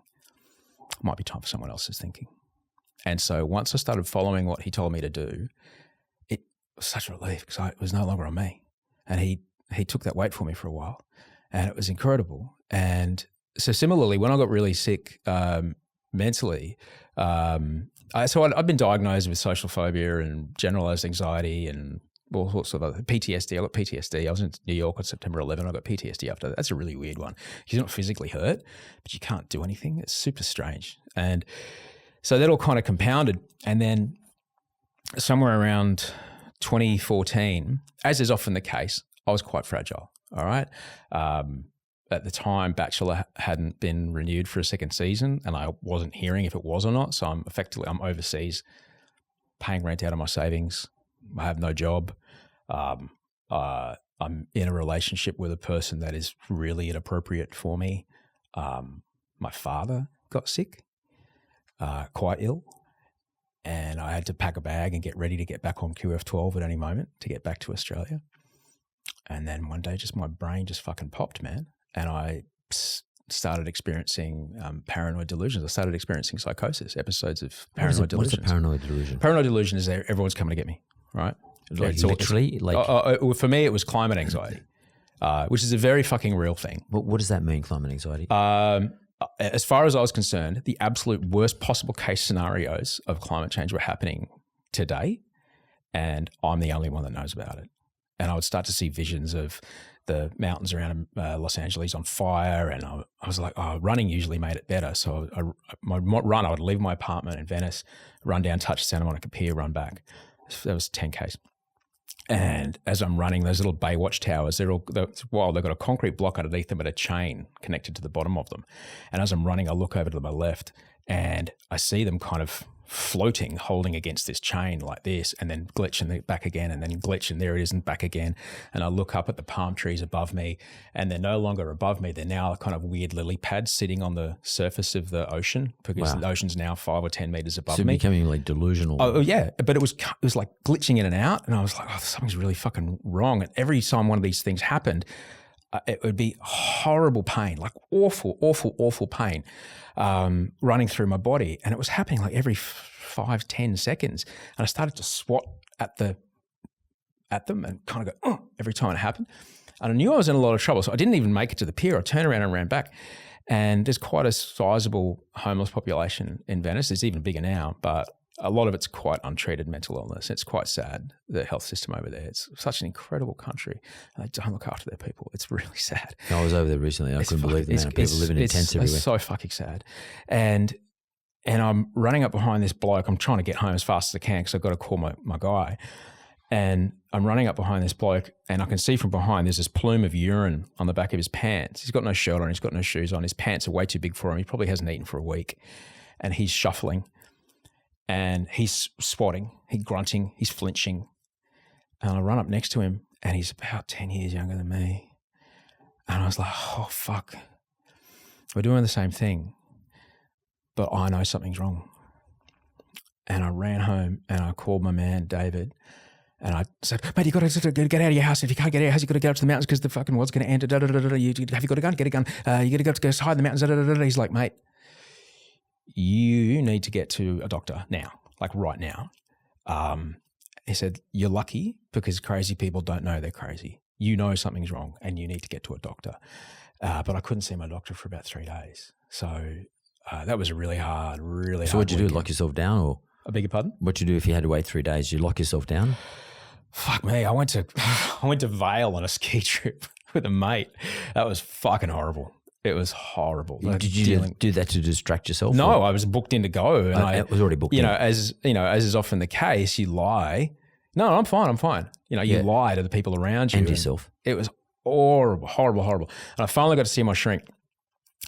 Might be time for someone else's thinking. And so once I started following what he told me to do, it was such a relief because it was no longer on me. And he took that weight for me for a while and it was incredible. And so similarly, when I got really sick mentally, I'd been diagnosed with social phobia and generalized anxiety and all sorts of other PTSD. I got PTSD. I was in New York on September 11. I got PTSD after that. That's a really weird one. You're not physically hurt, but you can't do anything. It's super strange. And so that all kind of compounded. And then somewhere around 2014, as is often the case, I was quite fragile. All right. At the time, Bachelor hadn't been renewed for a second season and I wasn't hearing if it was or not. So I'm overseas paying rent out of my savings. I have no job. I'm in a relationship with a person that is really inappropriate for me. My father got sick, quite ill, and I had to pack a bag and get ready to get back on QF12 at any moment to get back to Australia. And then one day my brain just fucking popped, man. And I started experiencing paranoid delusions. I started experiencing psychosis, episodes of paranoid delusions. What's a paranoid delusion? Paranoid delusion is that everyone's coming to get me, right? Like literally? For me, it was climate anxiety, which is a very fucking real thing. What does that mean, climate anxiety? As far as I was concerned, the absolute worst possible case scenarios of climate change were happening today, and I'm the only one that knows about it. And I would start to see visions of the mountains around Los Angeles on fire, and I was like, running usually made it better. So I would leave my apartment in Venice, run down, touch Santa Monica Pier, run back. That was 10Ks. And as I'm running, those little Baywatch towers, it's wild. They've got a concrete block underneath them and a chain connected to the bottom of them. And as I'm running, I look over to my left and I see them kind of floating, holding against this chain like this, and then glitch and then back again, and then glitch, and there it is, and back again. And I look up at the palm trees above me, and they're no longer above me. They're now kind of weird lily pads sitting on the surface of the ocean, because the ocean's now 5 or 10 meters above me. Becoming like delusional. Oh yeah, but it was like glitching in and out, and I was like, something's really fucking wrong. And every time one of these things happened, it would be horrible pain, like awful pain, running through my body. And it was happening like every 5-10 seconds. And I started to swat at them and kind of go, every time it happened. And I knew I was in a lot of trouble. So I didn't even make it to the pier. I turned around and ran back. And there's quite a sizable homeless population in Venice. It's even bigger now, but a lot of it's quite untreated mental illness. It's quite sad, the health system over there. It's such an incredible country. And they don't look after their people. It's really sad. I was over there recently. I couldn't believe the amount of people living in tents everywhere. It's so fucking sad. And I'm running up behind this bloke. I'm trying to get home as fast as I can because I've got to call my guy. And I'm running up behind this bloke, and I can see from behind there's this plume of urine on the back of his pants. He's got no shirt on. He's got no shoes on. His pants are way too big for him. He probably hasn't eaten for a week. And he's shuffling. And he's swatting, he's grunting, he's flinching. And I run up next to him, and he's about 10 years younger than me. And I was like, oh, fuck. We're doing the same thing, but I know something's wrong. And I ran home, and I called my man, David, and I said, mate, you got to get out of your house. If you can't get out of your house, you got to get up to the mountains because the fucking world's going to end. Have you got a gun? Get a gun. You got to go hide in the mountains. He's like, mate, you need to get to a doctor now, like right now. He said, you're lucky because crazy people don't know they're crazy. You know something's wrong and you need to get to a doctor. But I couldn't see my doctor for about 3 days. So that was a really hard So what'd you do, lock yourself down? Or I beg your pardon? What'd you do if you had to wait 3 days? You lock yourself down? Fuck me. I went to Vail on a ski trip with a mate. That was fucking horrible. It was horrible. Did you do that to distract yourself? No, I was booked in to go. And it was already booked in. As is often the case, you lie. No, I'm fine. You lie to the people around you. And yourself. It was horrible. And I finally got to see my shrink.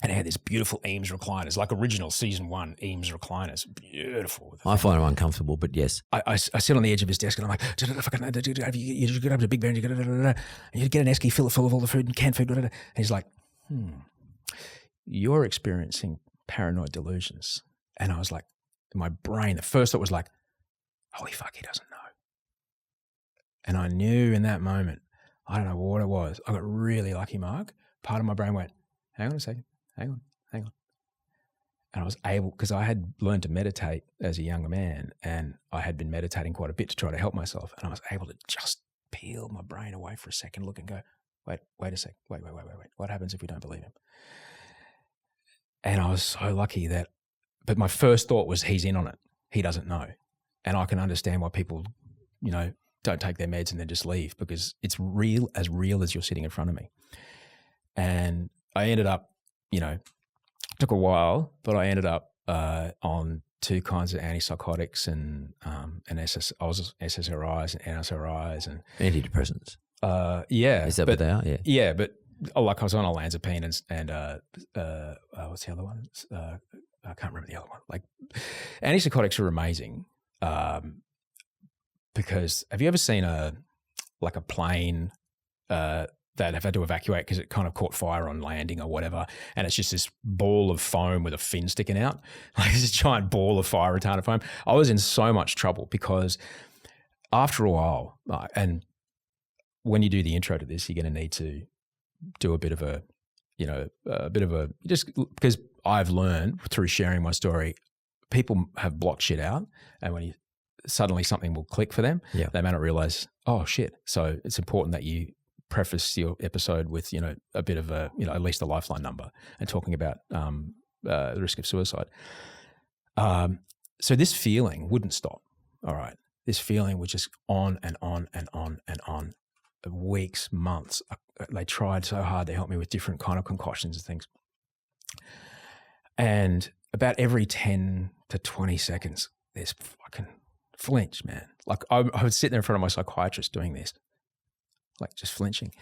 And it had this beautiful Eames recliners, like original season 1 Eames recliners. Beautiful. I find them uncomfortable, but yes. I sit on the edge of his desk and I'm like, you get up to Big Ben, you get an esky, fill it full of all the food and canned food. And he's like, you're experiencing paranoid delusions. And I was like, my brain, the first thought was like, holy fuck, he doesn't know. And I knew in that moment, I don't know what it was. I got really lucky, Mark. Part of my brain went, hang on a second, hang on. And I was able, because I had learned to meditate as a younger man, and I had been meditating quite a bit to try to help myself. And I was able to just peel my brain away for a second, look and go, wait a sec, wait. What happens if we don't believe him? And I was so lucky but my first thought was, he's in on it. He doesn't know. And I can understand why people, don't take their meds and then just leave, because it's real as you're sitting in front of me. And I ended up, took a while, but I ended up on 2 kinds of antipsychotics and SSRIs and NSRIs and antidepressants. Yeah. Is that what they are? Yeah. Yeah, but I was on olanzapine and what's the other one? I can't remember the other one. Like, antipsychotics are amazing because have you ever seen a plane that have had to evacuate because it kind of caught fire on landing or whatever, and it's just this ball of foam with a fin sticking out, like this giant ball of fire retardant foam? I was in so much trouble because after a while, and when you do the intro to this, you're going to need to do a bit of just because I've learned through sharing my story, people have blocked shit out, and when suddenly something will click for them, they may not realize, oh shit. So it's important that you preface your episode with, a bit of at least a Lifeline number and talking about the risk of suicide. So this feeling wouldn't stop. All right. This feeling was just on and on and on and on. weeks, months. They tried so hard to help me with different kind of concoctions and things. And about every 10 to 20 seconds, there's fucking flinch, man. Like I would sit there in front of my psychiatrist doing this, like just flinching.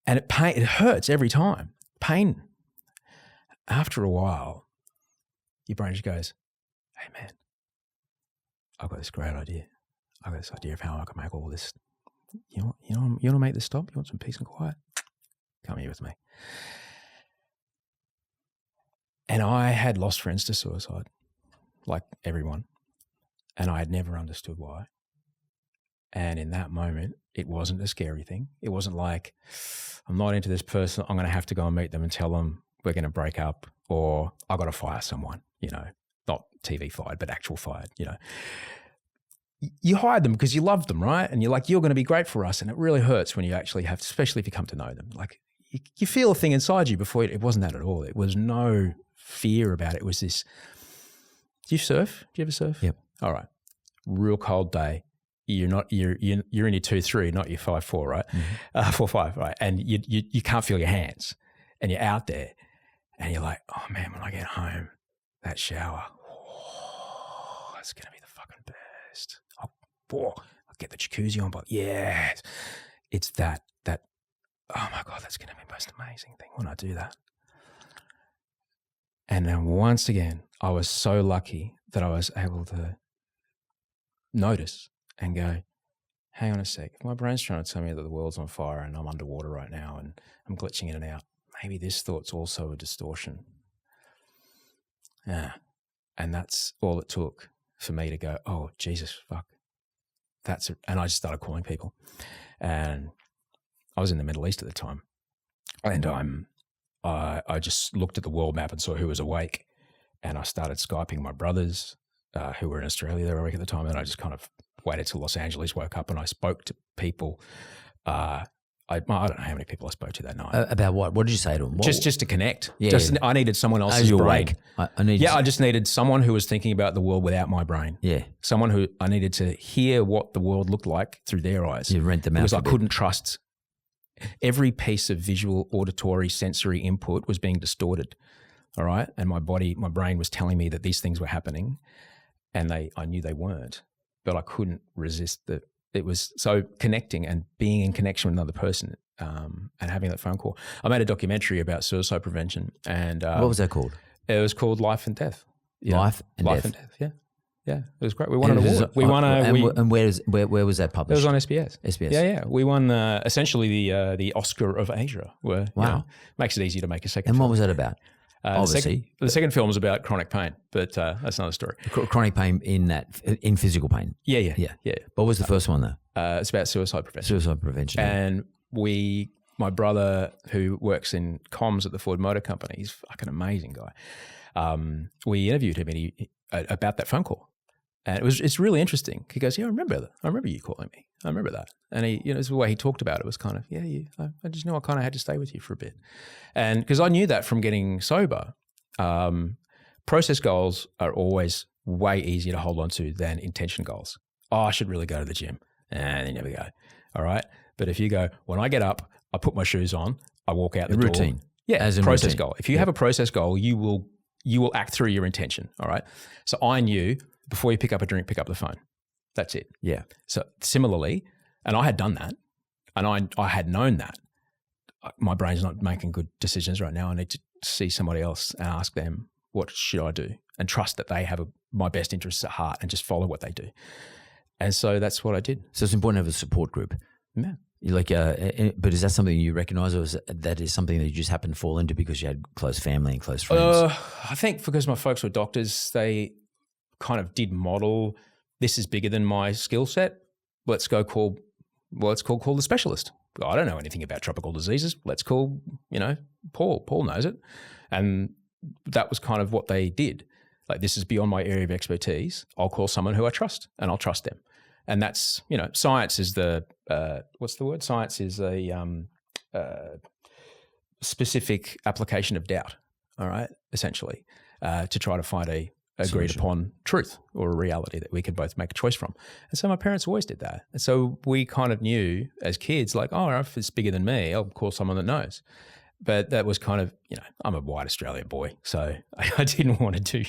And it hurts every time. Pain. After a while, your brain just goes, hey man, I've got this great idea. I've got this idea of how I can make all this. You want to make this stop? You want some peace and quiet? Come here with me. And I had lost friends to suicide, like everyone. And I had never understood why. And in that moment, it wasn't a scary thing. It wasn't like, I'm not into this person, I'm going to have to go and meet them and tell them we're going to break up, or I've got to fire someone, not TV fired, but actual fired, You hired them because you loved them, right? And you're like, you're going to be great for us. And it really hurts when you actually have to, especially if you come to know them. Like you feel a thing inside you before it wasn't that at all. It was no fear about it. It was this, do you surf? Do you ever surf? Yep. All right. Real cold day. You're in your 2-3, not your 5-4, right? Mm-hmm. 4-5, right? And you can't feel your hands, and you're out there, and you're like, oh man, when I get home, that shower, that's gonna be the fucking best. I'll get the jacuzzi on, but yes, it's that. Oh my God, that's gonna be the most amazing thing when I do that. And then once again, I was so lucky that I was able to notice and go, hang on a sec. If my brain's trying to tell me that the world's on fire and I'm underwater right now and I'm glitching in and out, maybe this thought's also a distortion. Yeah. And that's all it took for me to go, oh, Jesus, fuck. And I just started calling people. And I was in the Middle East at the time. And I just looked at the world map and saw who was awake. And I started Skyping my brothers who were in Australia. They were awake at the time. And I just kind of waited till Los Angeles, woke up, and I spoke to people. I don't know how many people I spoke to that night. About what? What did you say to them? Just to connect. Yeah, I needed someone else's brain. Awake. I just needed someone who was thinking about the world without my brain. Yeah. Someone who I needed to hear what the world looked like through their eyes. You rent them out. Because I couldn't trust. Every piece of visual, auditory, sensory input was being distorted. All right. And my brain was telling me that these things were happening, and I knew they weren't. But I couldn't resist that. It was so connecting and being in connection with another person and having that phone call. I made a documentary about suicide prevention. And what was that called? It was called Life and Death. Yeah. Life and Death. Yeah. Yeah. It was great. We won an award. And where was that published? It was on SBS. SBS. Yeah. We won essentially the Oscar of Asia. Wow. Makes it easy to make a second film. film. What was that about? Obviously. The second film was about chronic pain, but that's another story. Chronic pain in physical pain. Yeah. What was the first one though? It's about suicide prevention. Suicide prevention. And my brother who works in comms at the Ford Motor Company, he's a fucking amazing guy. We interviewed him about that phone call. And it's really interesting. He goes, yeah, I remember that. I remember you calling me. I remember that. And he, the way he talked about it was kind of, I just knew I kind of had to stay with you for a bit. And because I knew that from getting sober, process goals are always way easier to hold on to than intention goals. Oh, I should really go to the gym. And you never go. All right. But if you go, when I get up, I put my shoes on, I walk out the door. Routine. Yeah. As a process routine. goal. If you have a process goal, you will act through your intention. All right. So I knew, before you pick up a drink, pick up the phone. That's it. Yeah. So similarly, and I had done that, and I had known that my brain's not making good decisions right now. I need to see somebody else and ask them, what should I do? And trust that they have my best interests at heart and just follow what they do. And so that's what I did. So it's important to have a support group. Yeah. But is that something you recognise, or is that something that you just happened to fall into because you had close family and close friends? I think because my folks were doctors, they kind of did model, this is bigger than my skill set. Let's call the specialist. I don't know anything about tropical diseases. Let's call, Paul. Paul knows it. And that was kind of what they did. Like, this is beyond my area of expertise. I'll call someone who I trust, and I'll trust them. And that's, science is what's the word? Science is a specific application of doubt, all right, essentially, to try to find agreed Solution. upon truth or a reality that we could both make a choice from. And so my parents always did that. And so we kind of knew as kids, like, oh, if it's bigger than me, I'll call someone that knows. But that was kind of, I'm a white Australian boy, so I didn't want to do,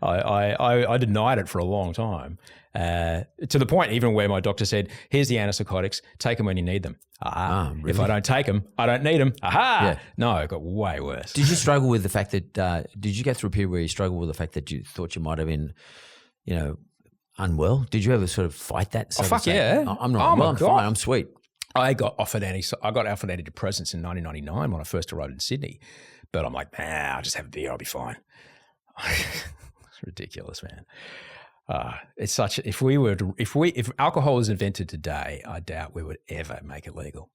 I denied it for a long time, to the point even where my doctor said, here's the antipsychotics, take them when you need them. Really? If I don't take them, I don't need them. Yeah. No, it got way worse. Did you struggle with the fact that, did you go through a period where you struggled with the fact that you thought you might have been, unwell? Did you ever sort of fight that? Oh, fuck yeah. I'm not well, I'm fine, I'm sweet. I got offered antidepressants in 1999 when I first arrived in Sydney, but I'm like, I'll just have a beer, I'll be fine. It's ridiculous, man. It's such. If alcohol was invented today, I doubt we would ever make it legal.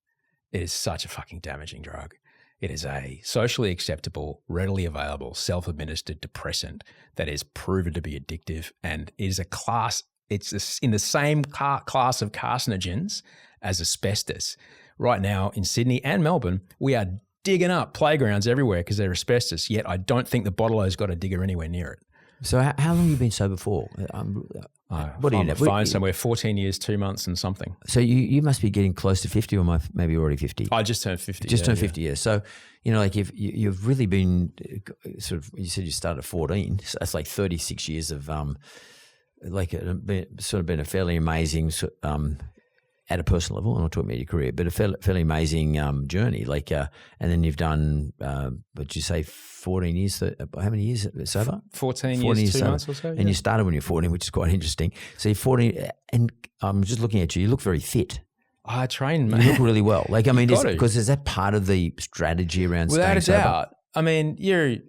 It is such a fucking damaging drug. It is a socially acceptable, readily available, self-administered depressant that is proven to be addictive, and is a class. It's in the same class of carcinogens as asbestos. Right now in Sydney and Melbourne, we are digging up playgrounds everywhere because they're asbestos, yet I don't think the bottle-o's got a digger anywhere near it. So how long have you been sober for? What do you know? Fine somewhere, 14 years, 2 months and something. So you must be getting close to 50 or maybe already 50. I just turned 50. Turned 50 years. So, like you've really been sort of, you said you started at 14. So that's like 36 years of been a fairly amazing at a personal level, I'm not talking about your career, but a fairly amazing journey. And then you've done, what'd you say, 14 years? How many years sober? 14 years, 2 sober. months or so. And you started when you're 14, which is quite interesting. So you're 14, and I'm just looking at you. You look very fit. I train, man. You look really well. Because is that part of the strategy around staying sober? Without a doubt. I mean, I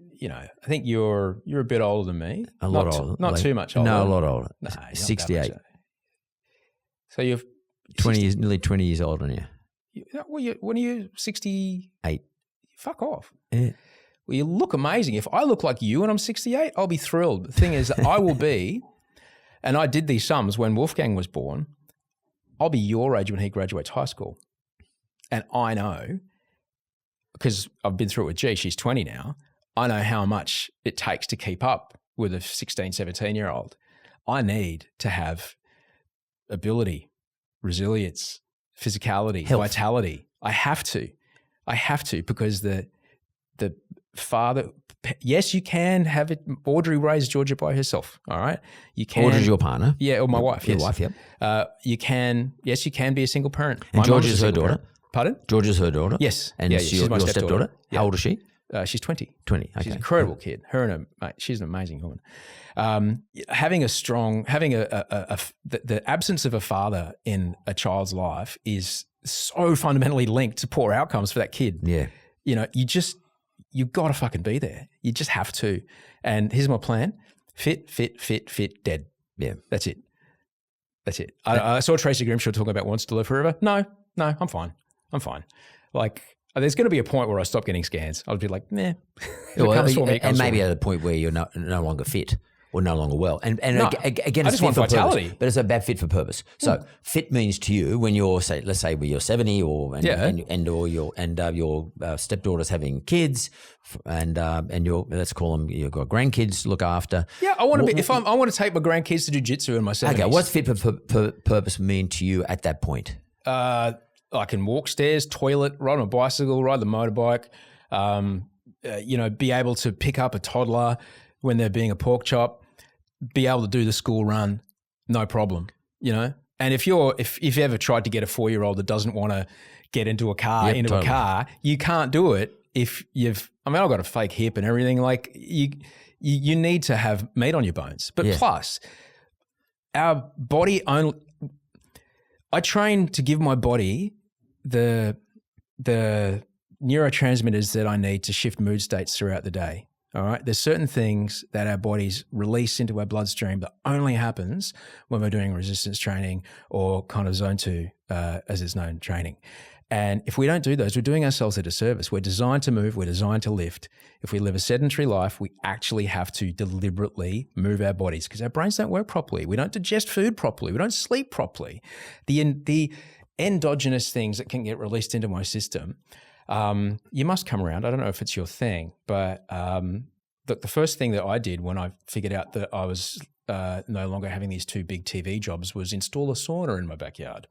think you're a bit older than me. A lot older. Not too much older. No, a lot older. No, 68. So you're 20 years, nearly 20 years older than you. When are you 68? Fuck off. Yeah. Well, you look amazing. If I look like you and I'm 68, I'll be thrilled. The thing is, I will be, and I did these sums when Wolfgang was born, I'll be your age when he graduates high school. And I know, because I've been through it with G, she's 20 now, I know how much it takes to keep up with a 16, 17-year-old. I need to have ability, resilience, physicality, health, vitality. I have to because the father, yes, you can have it. Audrey raised Georgia by herself. All right. You can. Audrey's your partner. Yeah. Or my wife. Your yes. wife. Yep. You can be a single parent. And George is her daughter. Parent. Pardon? George is her daughter. Yes. And she's my stepdaughter. Yeah. How old is she? She's 20. 20. Okay. She's an incredible kid. Her and her mate. She's an amazing woman. The absence of a father in a child's life is so fundamentally linked to poor outcomes for that kid. Yeah. You've got to fucking be there. You just have to. And here's my plan: fit, dead. Yeah. That's it. I saw Tracy Grimshaw talking about wants to live forever. No, I'm fine. Like, there's going to be a point where I stop getting scans. I'll be like, nah. And maybe at a point where you're no longer fit or no longer well. And again, I just want vitality. But it's about fit for purpose. So fit means to you when you're, let's say when you're 70 or your stepdaughter's having kids and let's call them, you've got grandkids to look after. Yeah, I want to be. I want to take my grandkids to jiu-jitsu in my 70s. Okay, what's fit for purpose mean to you at that point? I can walk stairs, toilet, ride on a bicycle, ride the motorbike, be able to pick up a toddler when they're being a pork chop, be able to do the school run, no problem, And if you've ever tried to get a 4-year-old that doesn't want to get into a car, a car, you can't do it if I've got a fake hip and everything. Like you need to have meat on your bones. But plus, our body only, I train to give my body the neurotransmitters that I need to shift mood states throughout the day. All right. There's certain things that our bodies release into our bloodstream that only happens when we're doing resistance training or kind of zone 2, as it's known, training. And if we don't do those, we're doing ourselves a disservice. We're designed to move. We're designed to lift. If we live a sedentary life, we actually have to deliberately move our bodies because our brains don't work properly. We don't digest food properly. We don't sleep properly. The endogenous things that can get released into my system, you must come around. I don't know if it's your thing, but the first thing that I did when I figured out that I was no longer having these 2 big TV jobs was install a sauna in my backyard.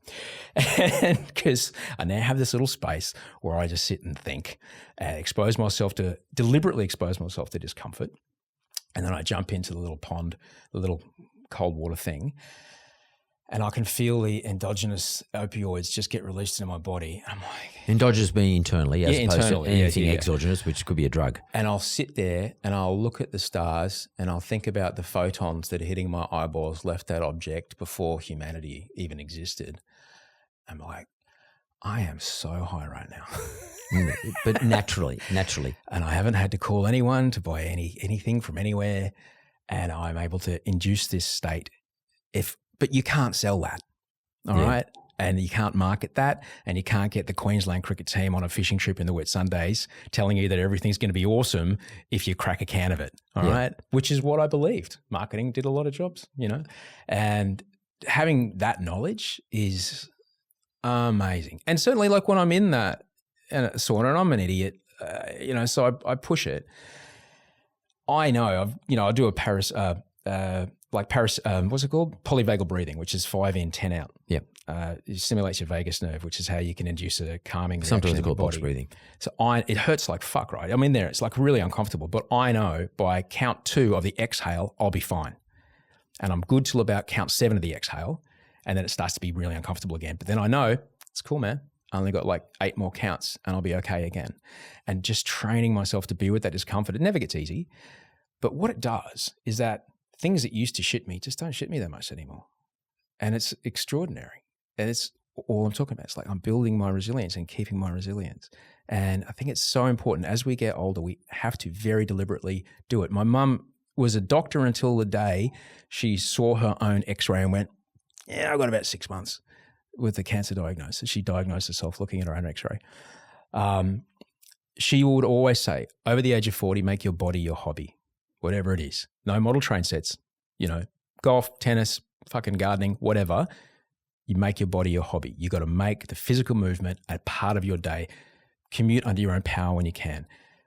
And because I now have this little space where I just sit and think and deliberately expose myself to discomfort. And then I jump into the little pond, the little cold water thing, and I can feel the endogenous opioids just get released into my body. And I'm like... Endogenous being internally as opposed to anything exogenous, which could be a drug. And I'll sit there and I'll look at the stars and I'll think about the photons that are hitting my eyeballs left that object before humanity even existed. I'm like, I am so high right now. But naturally. And I haven't had to call anyone to buy anything from anywhere, and I'm able to induce this state. But you can't sell that, all right? And you can't market that, and you can't get the Queensland cricket team on a fishing trip in the wet Sundays telling you that everything's going to be awesome if you crack a can of it, all right? Which is what I believed. Marketing did a lot of jobs, and having that knowledge is amazing. And certainly like when I'm in that sauna, and I'm an idiot, so I push it. I know, I do a Paris, what's it called? Polyvagal breathing, which is 5 in, 10 out. Yep. It stimulates your vagus nerve, which is how you can induce a calming reaction. Sometimes it's called box breathing. So it hurts like fuck, right? I'm in there. It's like really uncomfortable, but I know by count 2 of the exhale, I'll be fine. And I'm good till about count 7 of the exhale. And then it starts to be really uncomfortable again. But then I know it's cool, man. I only got like 8 more counts and I'll be okay again. And just training myself to be with that discomfort, it never gets easy. But what it does is that things that used to shit me just don't shit me that much anymore. And it's extraordinary. And it's all I'm talking about. It's like I'm building my resilience and keeping my resilience. And I think it's so important as we get older, we have to very deliberately do it. My mum was a doctor until the day she saw her own x-ray and went, yeah, I've got about 6 months with the cancer diagnosis. She diagnosed herself looking at her own x-ray. She would always say, over the age of 40, make your body your hobby, whatever it is. No model train sets, golf, tennis, fucking gardening, whatever. You make your body your hobby. You got to make the physical movement a part of your day. Commute under your own power when you can.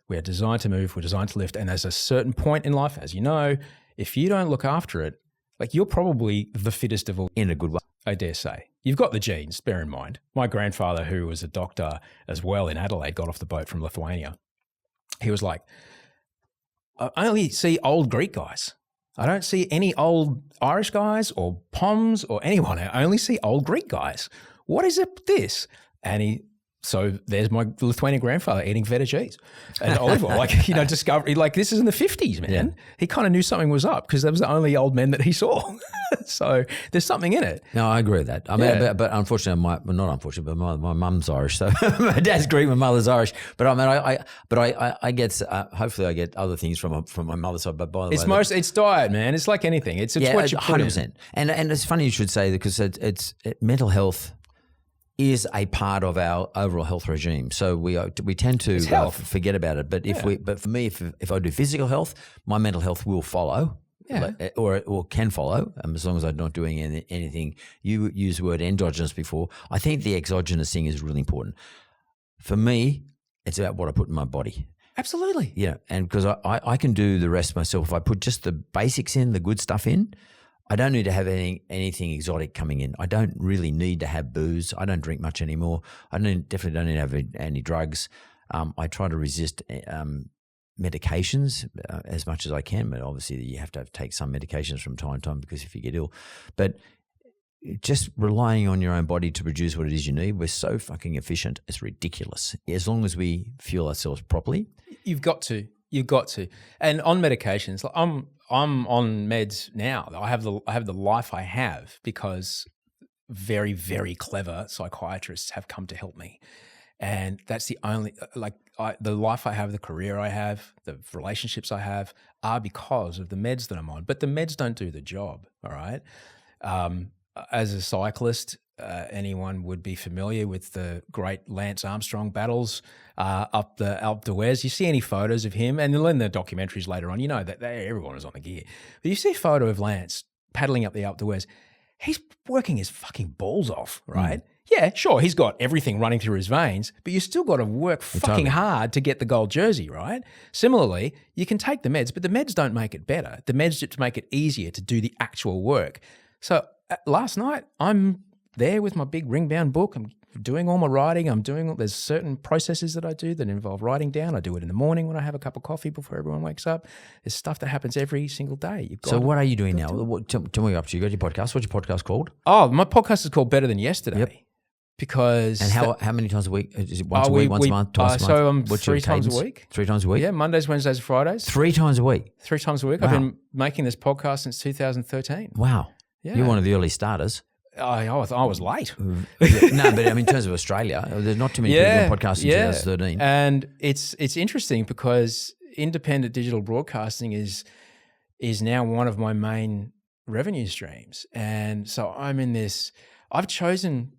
We are designed to move. We're designed to lift. And there's a certain point in life, as you know, if you don't look after it, like you're probably the fittest of all. In a good way. I dare say. You've got the genes, bear in mind. My grandfather, who was a doctor as well in Adelaide, got off the boat from Lithuania. He was like, I only see old Greek guys. I don't see any old Irish guys or Poms or anyone. I only see old Greek guys. What is it this? So there's my Lithuanian grandfather eating feta cheese and olive oil, discovery, this is in the 50s, man. Yeah. He kind of knew something was up because that was the only old men that he saw. So there's something in it. No, I agree with that. I mean, but unfortunately, not unfortunately, but my mum's Irish. So my dad's Greek, my mother's Irish. But I mean, I get, hopefully I get other things from my mother's side. But by the way, it's diet, man. It's like anything. It's what you put 100%. In. And it's funny you should say that because it's mental health is a part of our overall health regime. So we tend to forget about it. But for me, if I do physical health, my mental health will follow, or can follow, as long as I'm not doing anything. You used the word endogenous before. I think the exogenous thing is really important. For me, it's about what I put in my body. Absolutely. Yeah, and because I can do the rest myself. If I put just the basics in, the good stuff in, I don't need to have anything exotic coming in. I don't really need to have booze. I don't drink much anymore. I definitely don't need to have any drugs. I try to resist medications as much as I can, but obviously you have to take some medications from time to time because if you get ill. But just relying on your own body to produce what it is you need, we're so fucking efficient. It's ridiculous. As long as we fuel ourselves properly. You've got to. And on medications, I'm on meds now. I have the life I have because very, very clever psychiatrists have come to help me. And that's the only, the life I have, the career I have, the relationships I have are because of the meds that I'm on. But the meds don't do the job, all right? As a cyclist, anyone would be familiar with the great Lance Armstrong battles up the Alpe d'Huez. You see any photos of him, and in the documentaries later on, that everyone was on the gear. But you see a photo of Lance paddling up the Alpe d'Huez. he's working his fucking balls off, right? Yeah, sure, he's got everything running through his veins, but you still got to work fucking hard to get the gold jersey, right? Similarly, you can take the meds, but the meds don't make it better. The meds just make it easier to do the actual work. So last night, I'm there with my big ring-bound book. I'm doing all my writing. There's certain processes that I do that involve writing down. I do it in the morning when I have a cup of coffee before everyone wakes up. There's stuff that happens every single day. So what are you doing now? Tell me what you're up to. You got your podcast. What's your podcast called? Oh, my podcast is called Better Than Yesterday. Yep. Because and how many times a week? Is it once a week, once a month, twice a month? So I'm What's 3 times a week. 3 times a week? Yeah, Mondays, Wednesdays, and Fridays. 3 times a week? 3 times a week. Wow. I've been making this podcast since 2013. Wow. Yeah. You're one of the early starters. I was late. No, but I mean, in terms of Australia, there's not too many people doing podcasts in 2013. And it's interesting because independent digital broadcasting is now one of my main revenue streams. And so I'm in this, I've chosen,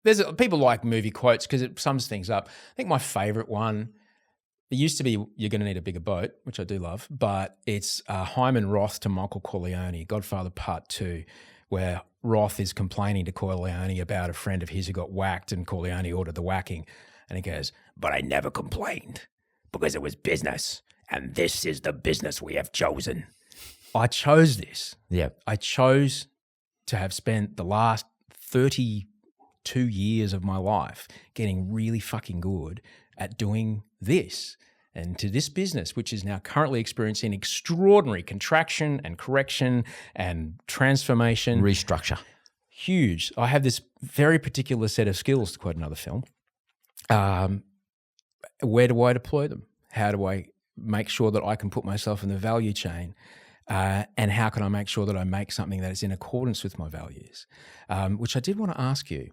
there's people like movie quotes because it sums things up. I think my favorite one, it used to be "You're going to need a bigger boat," which I do love, but it's Hyman Roth to Michael Corleone, Godfather Part 2, where Roth is complaining to Corleone about a friend of his who got whacked, and Corleone ordered the whacking. And he goes, "But I never complained because it was business, and this is the business we have chosen." I chose this. Yeah. I chose to have spent the last 32 years of my life getting really fucking good at doing this. And to this business, which is now currently experiencing extraordinary contraction and correction and transformation. Restructure. Huge. I have this very particular set of skills, to quote another film. Where do I deploy them? How do I make sure that I can put myself in the value chain? And how can I make sure that I make something that is in accordance with my values? Which I did want to ask you.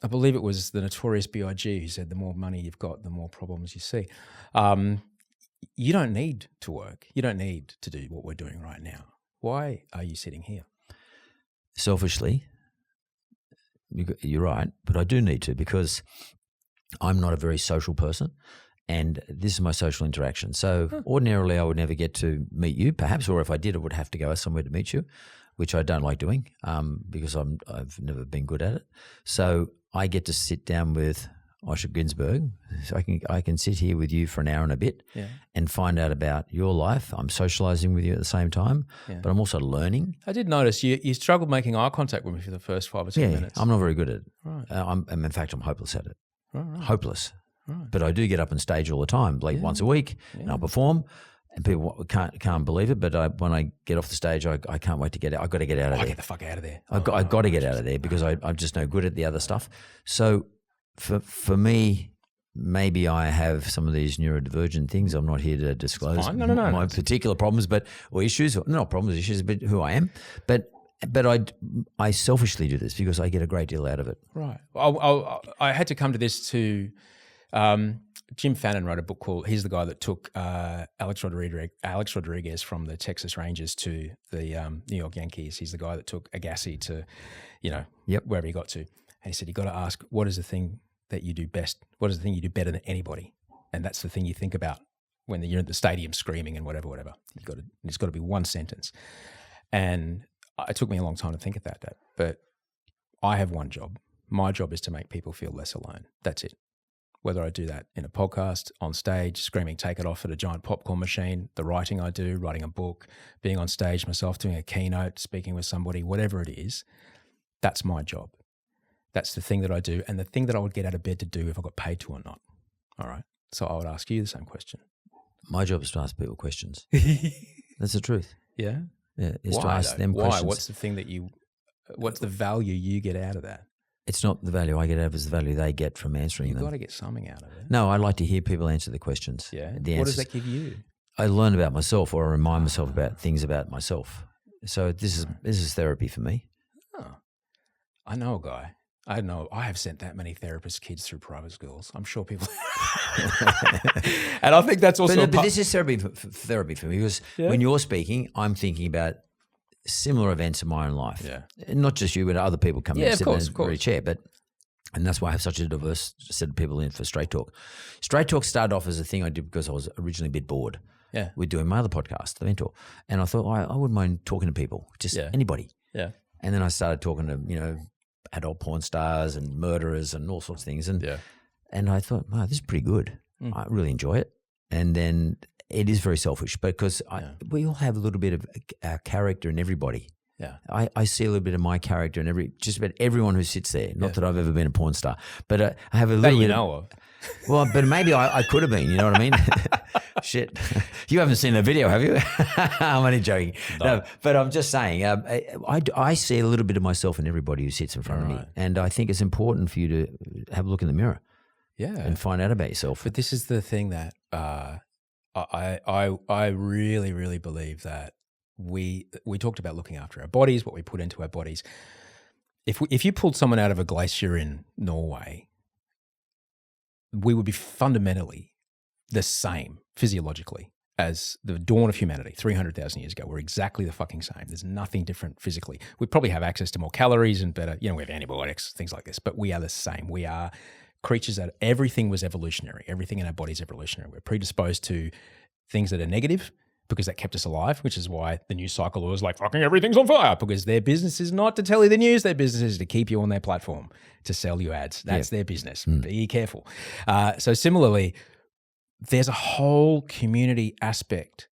I believe it was the notorious B.I.G. who said, the more money you've got, the more problems you see. You don't need to work. You don't need to do what we're doing right now. Why are you sitting here? Selfishly, you're right, but I do need to because I'm not a very social person and this is my social interaction. So ordinarily I would never get to meet you perhaps, or if I did, I would have to go somewhere to meet you, which I don't like doing because I've never been good at it. So I get to sit down with Osher Günsberg. So I can sit here with you for an hour and a bit and find out about your life. I'm socializing with you at the same time, but I'm also learning. I did notice you struggled making eye contact with me for the first 5 or 10 minutes. I'm not very good at it. Right. In fact, I'm hopeless at it. Right. Hopeless. Right. But I do get up on stage all the time, like once a week, and I'll perform. And people can't believe it, but when I get off the stage, I can't wait to get out. I've got to get out of there. Get the fuck out of there. I've got to get out of there because I'm just no good at the other stuff. So for me, maybe I have some of these neurodivergent things. I'm not here to disclose my particular problems, or issues, not problems, issues, but who I am. But I selfishly do this because I get a great deal out of it. Right. I had to come to this to. Jim Fannin wrote a book called, he's the guy that took Alex Rodriguez from the Texas Rangers to the New York Yankees. He's the guy that took Agassi to, wherever he got to. And he said, you got to ask, what is the thing that you do best? What is the thing you do better than anybody? And that's the thing you think about when you're at the stadium screaming and whatever. It's got to be one sentence. And it took me a long time to think of that. But I have one job. My job is to make people feel less alone. That's it. Whether I do that in a podcast, on stage, screaming, take it off at a giant popcorn machine, the writing I do, writing a book, being on stage myself, doing a keynote, speaking with somebody, whatever it is, that's my job. That's the thing that I do and the thing that I would get out of bed to do if I got paid to or not. All right. So I would ask you the same question. My job is to ask people questions. That's the truth. Yeah? Yeah. Is to ask them questions. Why? What's the value you get out of that? It's not the value I get out of it, it's the value they get from answering them. You've got to get something out of it. No, I like to hear people answer the questions. Yeah. What does that give you? I learn about myself, or I remind myself about things about myself. So this is therapy for me. Oh. I know a guy. I have sent that many therapist kids through private schools. I'm sure people and I think that's also but this is therapy for me because when you're speaking, I'm thinking about similar events in my own life. Yeah. And not just you, but other people come in and sit in the very chair. And that's why I have such a diverse set of people in for Straight Talk. Straight Talk started off as a thing I did because I was originally a bit bored. Yeah. with doing my other podcast, The Mentor. And I thought, I wouldn't mind talking to people, just anybody. Yeah. And then I started talking to, adult porn stars and murderers and all sorts of things. And I thought, wow, this is pretty good. I really enjoy it. And then it is very selfish because we all have a little bit of character in everybody. Yeah, I see a little bit of my character in just about everyone who sits there. Not that I've ever been a porn star, but I have a little bit of. Well, but maybe I could have been. You know what I mean? Shit, you haven't seen the video, have you? I'm only joking. No, but I'm just saying. I see a little bit of myself in everybody who sits in front of me, and I think it's important for you to have a look in the mirror. Yeah, and find out about yourself. But this is the thing that I really, really believe that we talked about looking after our bodies, what we put into our bodies. If you pulled someone out of a glacier in Norway, we would be fundamentally the same physiologically as the dawn of humanity 300,000 years ago. We're exactly the fucking same. There's nothing different physically. We probably have access to more calories and better, we have antibiotics, things like this, but we are the same. We are creatures that everything was evolutionary. Everything in our body is evolutionary. We're predisposed to things that are negative because that kept us alive, which is why the news cycle was like, fucking everything's on fire, because their business is not to tell you the news. Their business is to keep you on their platform, to sell you ads. That's their business. Be careful. So similarly, there's a whole community aspect,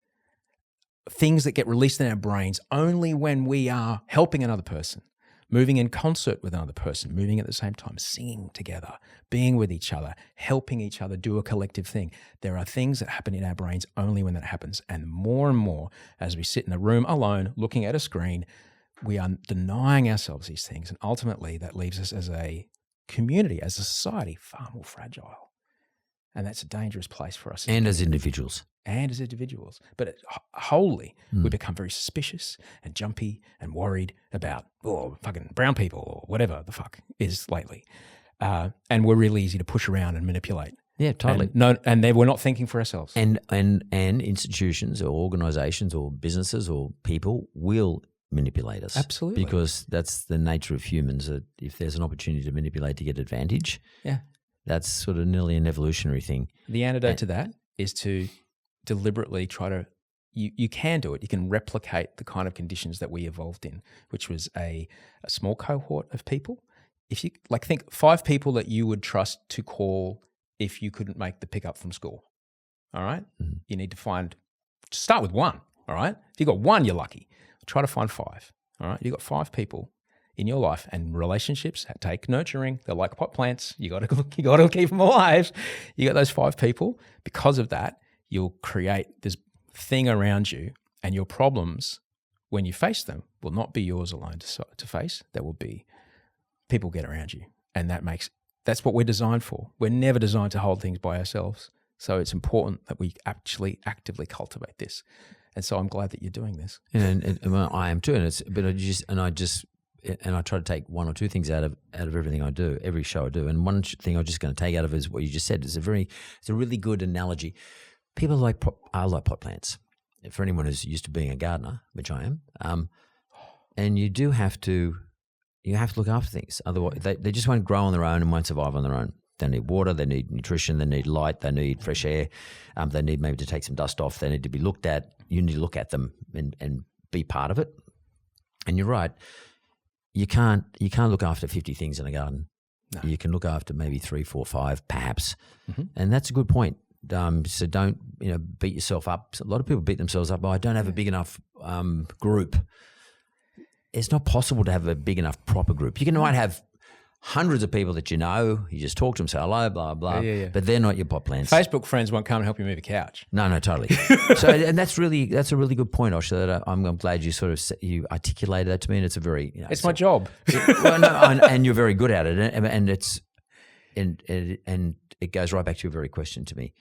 things that get released in our brains only when we are helping another person, moving in concert with another person, moving at the same time, singing together, being with each other, helping each other do a collective thing. There are things that happen in our brains only when that happens. And more, as we sit in a room alone, looking at a screen, we are denying ourselves these things. And ultimately, that leaves us as a community, as a society, far more fragile. And that's a dangerous place for us. And as individuals. But wholly, we become very suspicious and jumpy and worried about, fucking brown people or whatever the fuck is lately. And we're really easy to push around and manipulate. Yeah, totally. We're not thinking for ourselves. And institutions or organizations or businesses or people will manipulate us. Absolutely. Because that's the nature of humans. That if there's an opportunity to manipulate to get advantage, that's sort of nearly an evolutionary thing. The antidote to that is to deliberately try to, you can do it. You can replicate the kind of conditions that we evolved in, which was a small cohort of people. If you think 5 people that you would trust to call if you couldn't make the pickup from school. All right. Mm-hmm. You need to start with 1. All right. If you got 1, you're lucky. Try to find 5. All right. You got 5 people in your life, and relationships take nurturing. They're like pot plants. You got to keep them alive. You got those 5 people. Because of that, you'll create this thing around you, and your problems, when you face them, will not be yours alone to face. There will be people get around you, and that's what we're designed for. We're never designed to hold things by ourselves. So it's important that we actually actively cultivate this. And so I'm glad that you're doing this. And I am too. And I try to take 1 or 2 things out of everything I do, every show I do. And one thing I'm just going to take out of is what you just said. It's a really good analogy. People are like pot plants. For anyone who's used to being a gardener, which I am, and you have to look after things. Otherwise, they just won't grow on their own and won't survive on their own. They need water, they need nutrition, they need light, they need fresh air. They need maybe to take some dust off. They need to be looked at. You need to look at them and be part of it. And you're right. You can't look after 50 things in a garden. No. You can look after maybe 3, 4, 5, perhaps. Mm-hmm. And that's a good point. So don't beat yourself up. A lot of people beat themselves up. I don't have a big enough group. It's not possible to have a big enough proper group. You might have hundreds of people that you just talk to them, say hello, blah, blah, but they're not your pot plants. Facebook friends won't come and help you move a couch. No, totally. And that's a really good point, Osher, that I'm glad you you articulated that to me, and it's a very... it's my job. And you're very good at it, and it's... And it goes right back to your very question to me.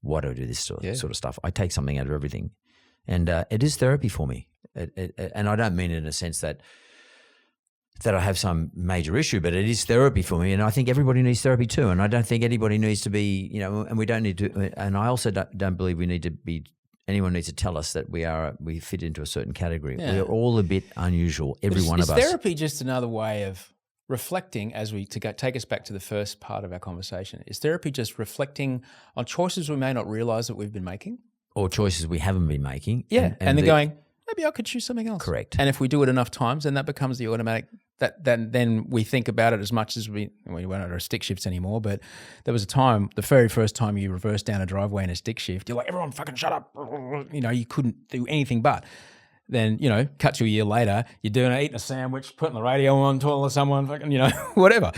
Why do I do this sort of stuff? I take something out of everything. And it is therapy for me. And I don't mean it in a sense that I have some major issue, but it is therapy for me. And I think everybody needs therapy too. And I don't think anybody needs to be, and we don't need to, and I also don't believe we need to be, anyone needs to tell us that we fit into a certain category. Yeah. We're all a bit unusual, every one of us. Is therapy just another way of reflecting, take us back to the first part of our conversation? Is therapy just reflecting on choices we may not realize that we've been making? or choices we haven't been making. Yeah, and they're going, maybe I could choose something else. Correct. And if we do it enough times, then that becomes the automatic. Then we think about it as much as we we're not our stick shifts anymore. But there was a time, the very first time you reversed down a driveway in a stick shift, you're like, everyone fucking shut up. You know, you couldn't do anything but. Then, you know, cut to a year later, you're eating a sandwich, putting the radio on, talking to someone, fucking, you know, whatever.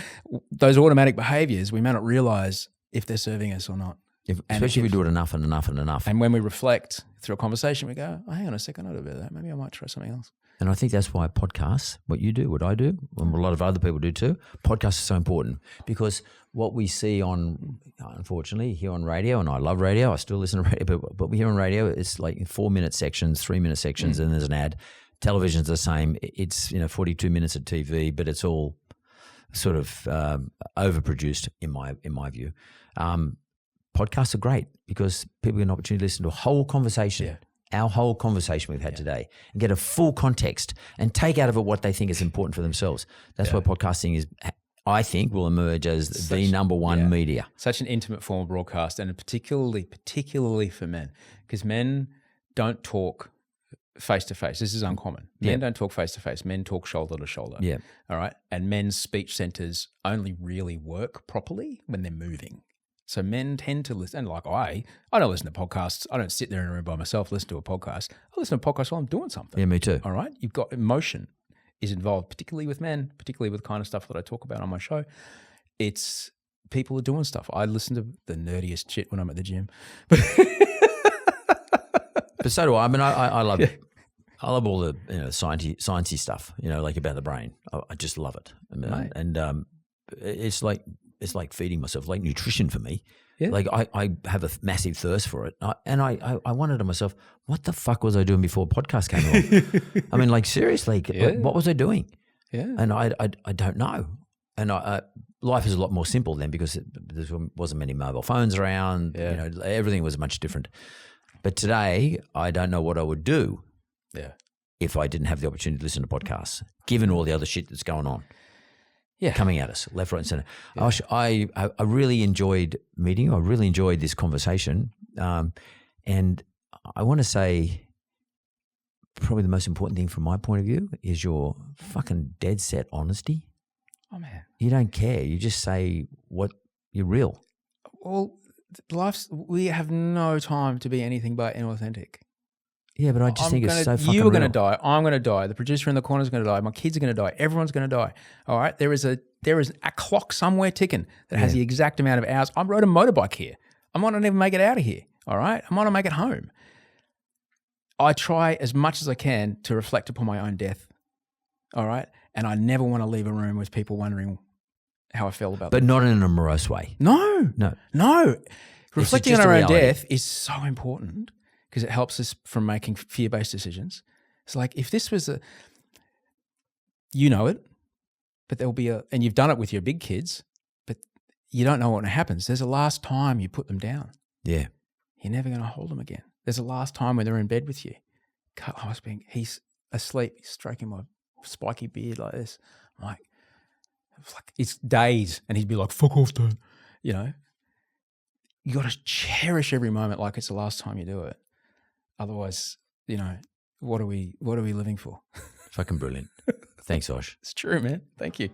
Those automatic behaviors, we may not realize if they're serving us or not. Especially if we do it enough and enough and enough. And when we reflect through a conversation, we go, oh, hang on a second, I don't know about that. Maybe I might try something else. And I think that's why podcasts, what you do, what I do, and what a lot of other people do too, podcasts are so important because what we see on, unfortunately, here on radio, and I love radio, I still listen to radio, but we hear on radio, it's like 4-minute sections, 3-minute sections, and there's an ad. Television's the same. It's, 42 minutes of TV, but it's all sort of overproduced in my view. Podcasts are great because people get an opportunity to listen to a whole conversation, our whole conversation we've had today, and get a full context and take out of it what they think is important for themselves. That's why podcasting is, I think, will emerge as the number one media. Such an intimate form of broadcast, and particularly for men, because men don't talk face to face. This is uncommon. Men don't talk face to face. Men talk shoulder to shoulder. Yeah. All right. And men's speech centers only really work properly when they're moving. So men tend to listen, and like I don't listen to podcasts. I don't sit there in a room by myself, listen to a podcast. I listen to a podcast while I'm doing something. Yeah, me too. All right. You've got emotion is involved, particularly with men, particularly with the kind of stuff that I talk about on my show. It's people are doing stuff. I listen to the nerdiest shit when I'm at the gym. But so do I. I mean, I love I love all the sciencey stuff, like about the brain. I just love it. I mean, and it's like feeding myself, like nutrition for me. Yeah. Like I have a massive thirst for it. And I wondered to myself, what the fuck was I doing before podcast came along? I mean, like seriously, what was I doing? Yeah. And I don't know. And life is a lot more simple then because there wasn't many mobile phones around. Yeah. Everything was much different. But today, I don't know what I would do if I didn't have the opportunity to listen to podcasts, given all the other shit that's going on. Yeah, coming at us, left, right, and centre. Yeah. I really enjoyed meeting you. I really enjoyed this conversation. And I want to say probably the most important thing from my point of view is your fucking dead set honesty. Oh, man. You don't care. You just say what you're real. Well, we have no time to be anything but inauthentic. Yeah, but I just think it's so fucking You are going to real. die. I'm going to die. The producer in the corner is going to die. My kids are going to die. Everyone's going to die. All right? There is a clock somewhere ticking that has the exact amount of hours. I rode a motorbike here. I might not even make it out of here. All right? I might not make it home. I try as much as I can to reflect upon my own death. All right? And I never want to leave a room with people wondering how I feel about that. But not in a morose way. No. Reflecting on our own death is so important because it helps us from making fear-based decisions. It's like if this was you know it, but there'll be and you've done it with your big kids, but you don't know what happens. There's a last time you put them down. Yeah. You're never going to hold them again. There's a last time when they're in bed with you. He's asleep, he's stroking my spiky beard like this. I'm like, it's days, and he'd be like, "Fuck off, Dad." You got to cherish every moment like it's the last time you do it. Otherwise, what are we living for? Fucking brilliant. Thanks, Osh. It's true, man. Thank you.